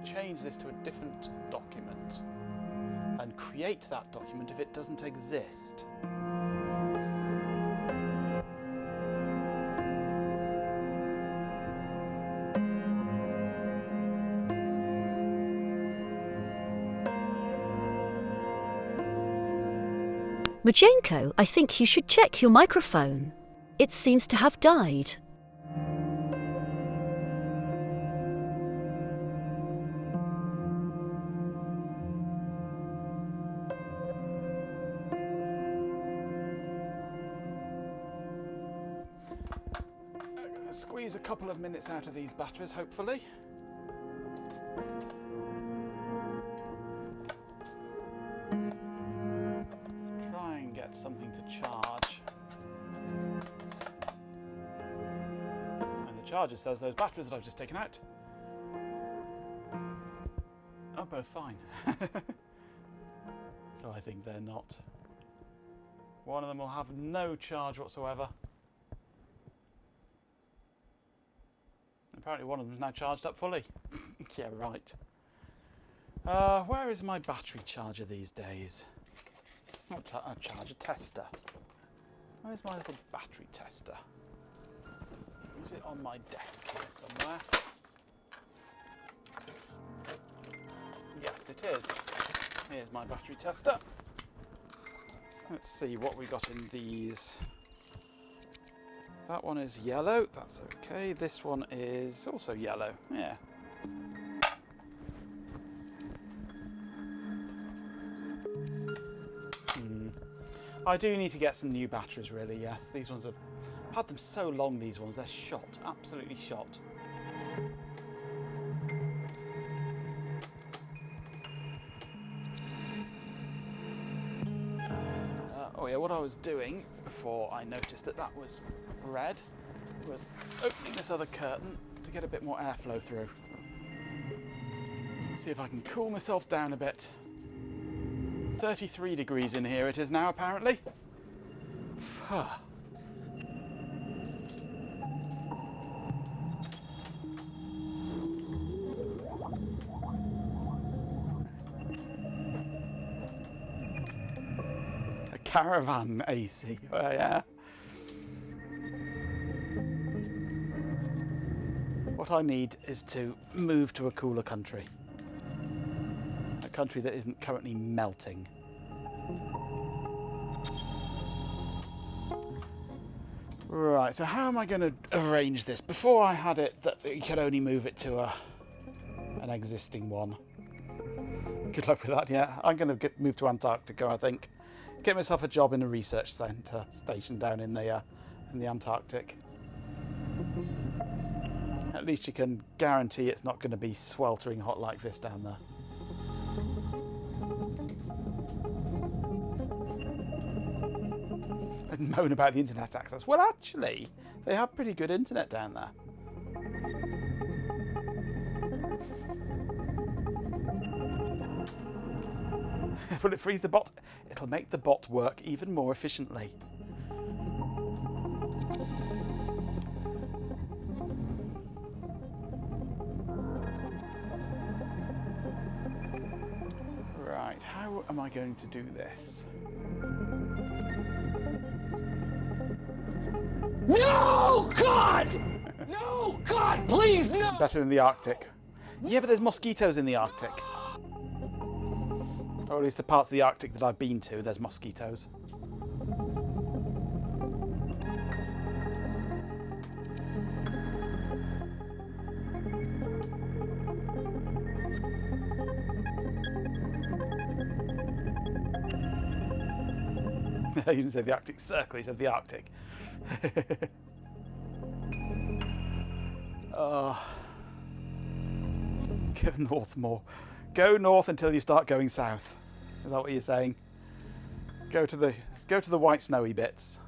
Change this to a different document and create that document if it doesn't exist. Majenko, I think you should check your microphone. It seems to have died. Squeeze a couple of minutes out of these batteries, hopefully. Try and get something to charge. And the charger says those batteries that I've just taken out are both fine. So I think they're not. One of them will have no charge whatsoever. Apparently one of them is now charged up fully. Yeah, right. Where is my battery charger these days? Not a charger tester. Where's my little battery tester? Is it on my desk here somewhere? Yes, it is. Here's my battery tester. Let's see what we got in these. That one is yellow. That's okay. This one is also yellow. Yeah. I do need to get some new batteries, really, yes. These ones have had them so long, these ones. They're shot. Absolutely shot. Oh yeah, what I was doing before I noticed that that was red was opening this other curtain to get a bit more airflow through. See if I can cool myself down a bit. 33 degrees in here it is now, apparently. A caravan AC, oh yeah. What I need is to move to a cooler country. A country that isn't currently melting. Right, so how am I going to arrange this? Before I had it that you could only move it to an existing one. Good luck with that, yeah. I'm going to move to Antarctica, I think. Get myself a job in a research centre station down in the Antarctic. At least you can guarantee it's not going to be sweltering hot like this down there. And moan about the internet access. Well, actually, they have pretty good internet down there. Will it freeze the bot? It'll make the bot work even more efficiently. Right, how am I going to do this? No, God! No, God, please, no! Better in the Arctic. Yeah, but there's mosquitoes in the Arctic. Or at least the parts of the Arctic that I've been to, there's mosquitoes. You didn't say the Arctic Circle, you said the Arctic. Oh. Go north more. Go north until you start going south. Is that what you're saying? Go to the white snowy bits.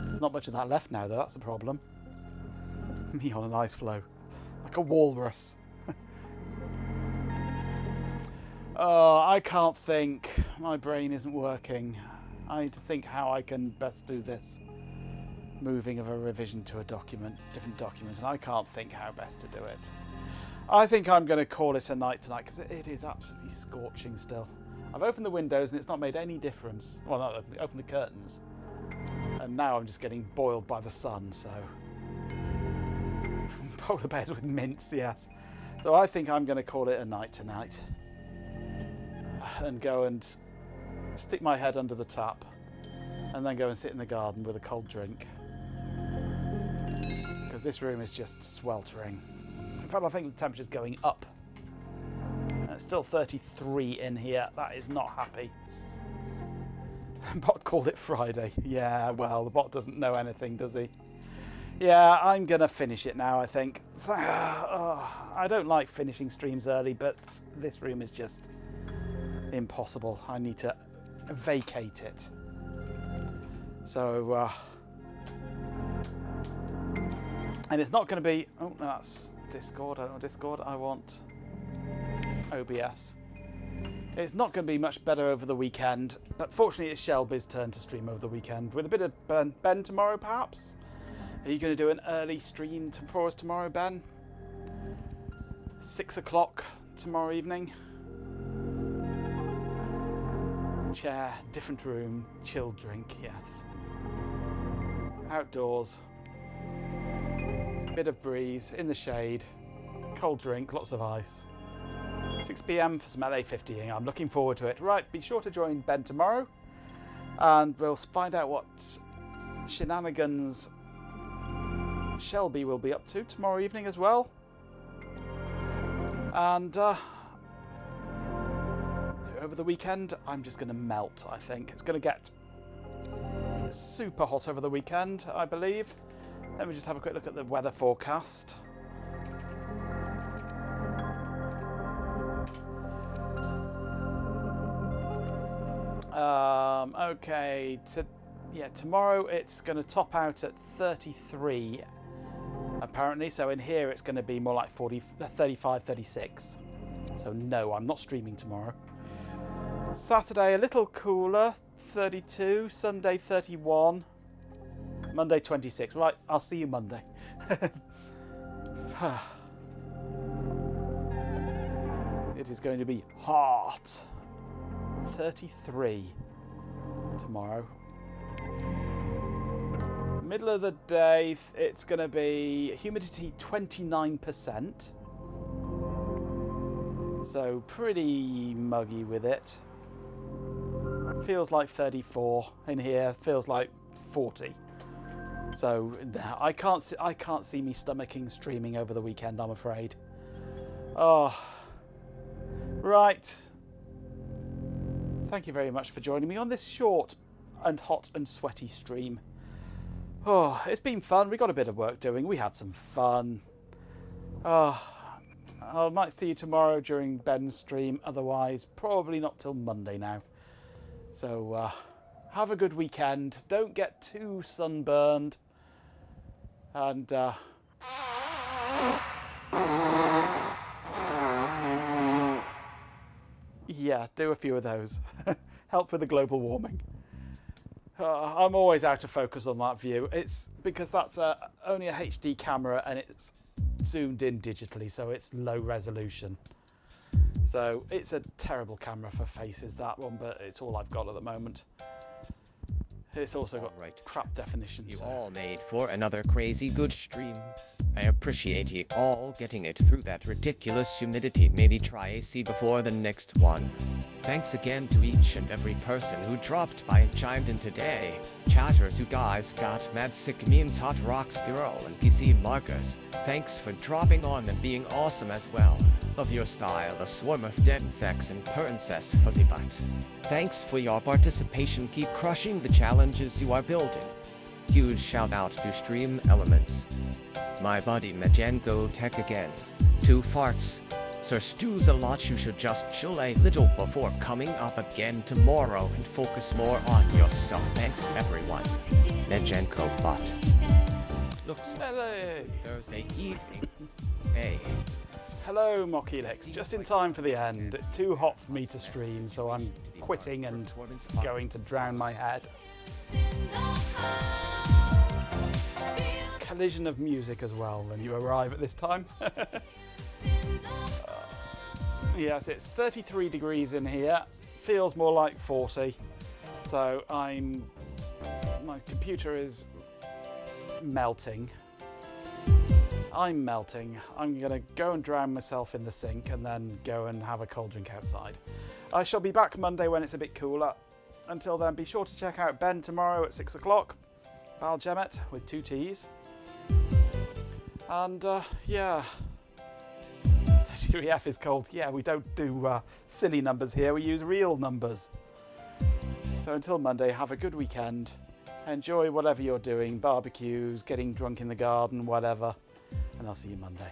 There's not much of that left now though, that's the problem. Me on an ice floe. Like a walrus. Oh, I can't think. My brain isn't working. I need to think how I can best do this. Moving of a revision to a document, different document, and I can't think how best to do it. I think I'm going to call it a night tonight because it is absolutely scorching still. I've opened the windows and it's not made any difference. Well, not opened the curtains. And now I'm just getting boiled by the sun, so... Polar bears with mints, yes. So I think I'm going to call it a night tonight. And go and stick my head under the tap. And then go and sit in the garden with a cold drink. Because this room is just sweltering. In fact, I think the temperature's going up. And it's still 33 in here. That is not happy. The bot called it Friday. Yeah, well, the bot doesn't know anything, does he? Yeah, I'm going to finish it now, I think. I don't like finishing streams early, but this room is just impossible. I need to vacate it. So, and it's not going to be... Oh, no, that's Discord. I don't want Discord. I want OBS. It's not going to be much better over the weekend, but fortunately it's Shelby's turn to stream over the weekend with a bit of Ben tomorrow, perhaps. Are you going to do an early stream for us tomorrow, Ben? 6 o'clock tomorrow evening. Chair, different room, chilled drink, yes. Outdoors. Bit of breeze, in the shade. Cold drink, lots of ice. 6 p.m. for some LA50ing. I'm looking forward to it. Right, be sure to join Ben tomorrow, and we'll find out what shenanigans Shelby will be up to tomorrow evening as well. And over the weekend, I'm just going to melt, I think. It's going to get super hot over the weekend, I believe. Let me just have a quick look at the weather forecast. Okay, tomorrow it's going to top out at 33 apparently, so in here it's going to be more like 35, 36. So no, I'm not streaming tomorrow. Saturday a little cooler, 32, Sunday 31, Monday 26. Right, I'll see you Monday. It is going to be hot. 33 tomorrow. Middle of the day, it's going to be humidity 29%. So pretty muggy with it. Feels like 34 in here. Feels like 40. So I can't see me stomaching streaming over the weekend, I'm afraid. Oh, right. Thank you very much for joining me on this short and hot and sweaty stream. Oh, it's been fun. We got a bit of work doing. We had some fun. Oh, I might see you tomorrow during Ben's stream. Otherwise, probably not till Monday now. So, have a good weekend. Don't get too sunburned. And, yeah, do a few of those. Help with the global warming. I'm always out of focus on that view. It's because that's only a HD camera and it's zoomed in digitally, so it's low resolution. So it's a terrible camera for faces, that one, but it's all I've got at the moment. It's also got crap definition. You so. all made for another crazy good stream. I appreciate you all getting it through that ridiculous humidity. Maybe try AC before the next one. Thanks again to each and every person who dropped by and chimed in today. Chatters, you guys got mad sick memes, hot rocks girl, and PC markers. Thanks for dropping on and being awesome as well. Love your style, a swarm of dead insects and princess fuzzy butt. Thanks for your participation. Keep crushing the challenges you are building. Huge shout out to Stream Elements. My buddy Majenko Tech again. 2 farts. Sir Stu's a lot. You should just chill a little before coming up again tomorrow and focus more on yourself. Thanks everyone. Majenko bot. Looks Thursday evening. Hey. Hello, Mockhelix. Just in time for the end. It's too hot for me to stream, so I'm quitting and going to drown my head. Collision of music as well when you arrive at this time. Yes, it's 33 degrees in here. Feels more like 40. So my computer is melting. I'm melting. I'm going to go and drown myself in the sink and then go and have a cold drink outside. I shall be back Monday when it's a bit cooler. Until then, be sure to check out Ben tomorrow at 6 o'clock. Baljemet with 2 T's. And yeah, 33F is cold. Yeah, we don't do silly numbers here. We use real numbers. So until Monday, have a good weekend. Enjoy whatever you're doing. Barbecues, getting drunk in the garden, whatever. And I'll see you Monday.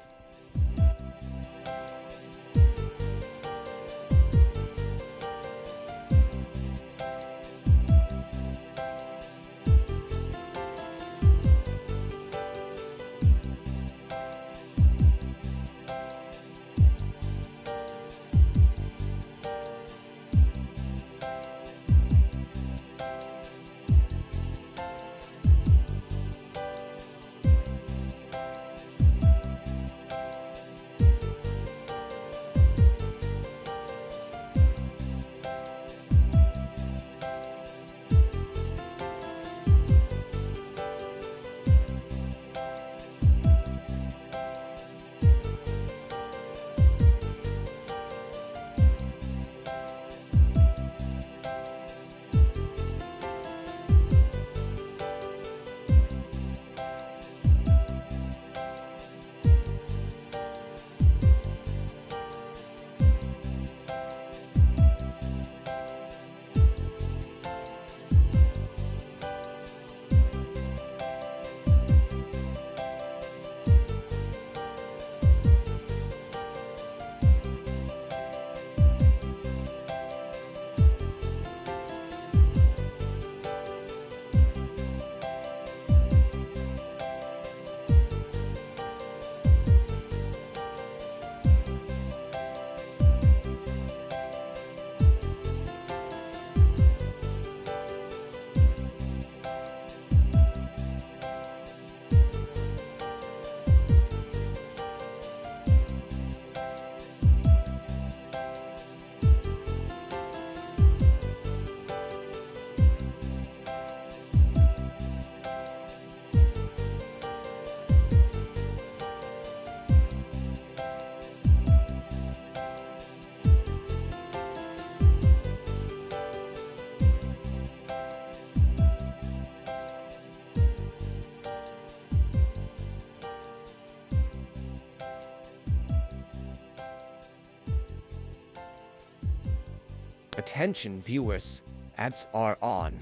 Attention viewers, ads are on.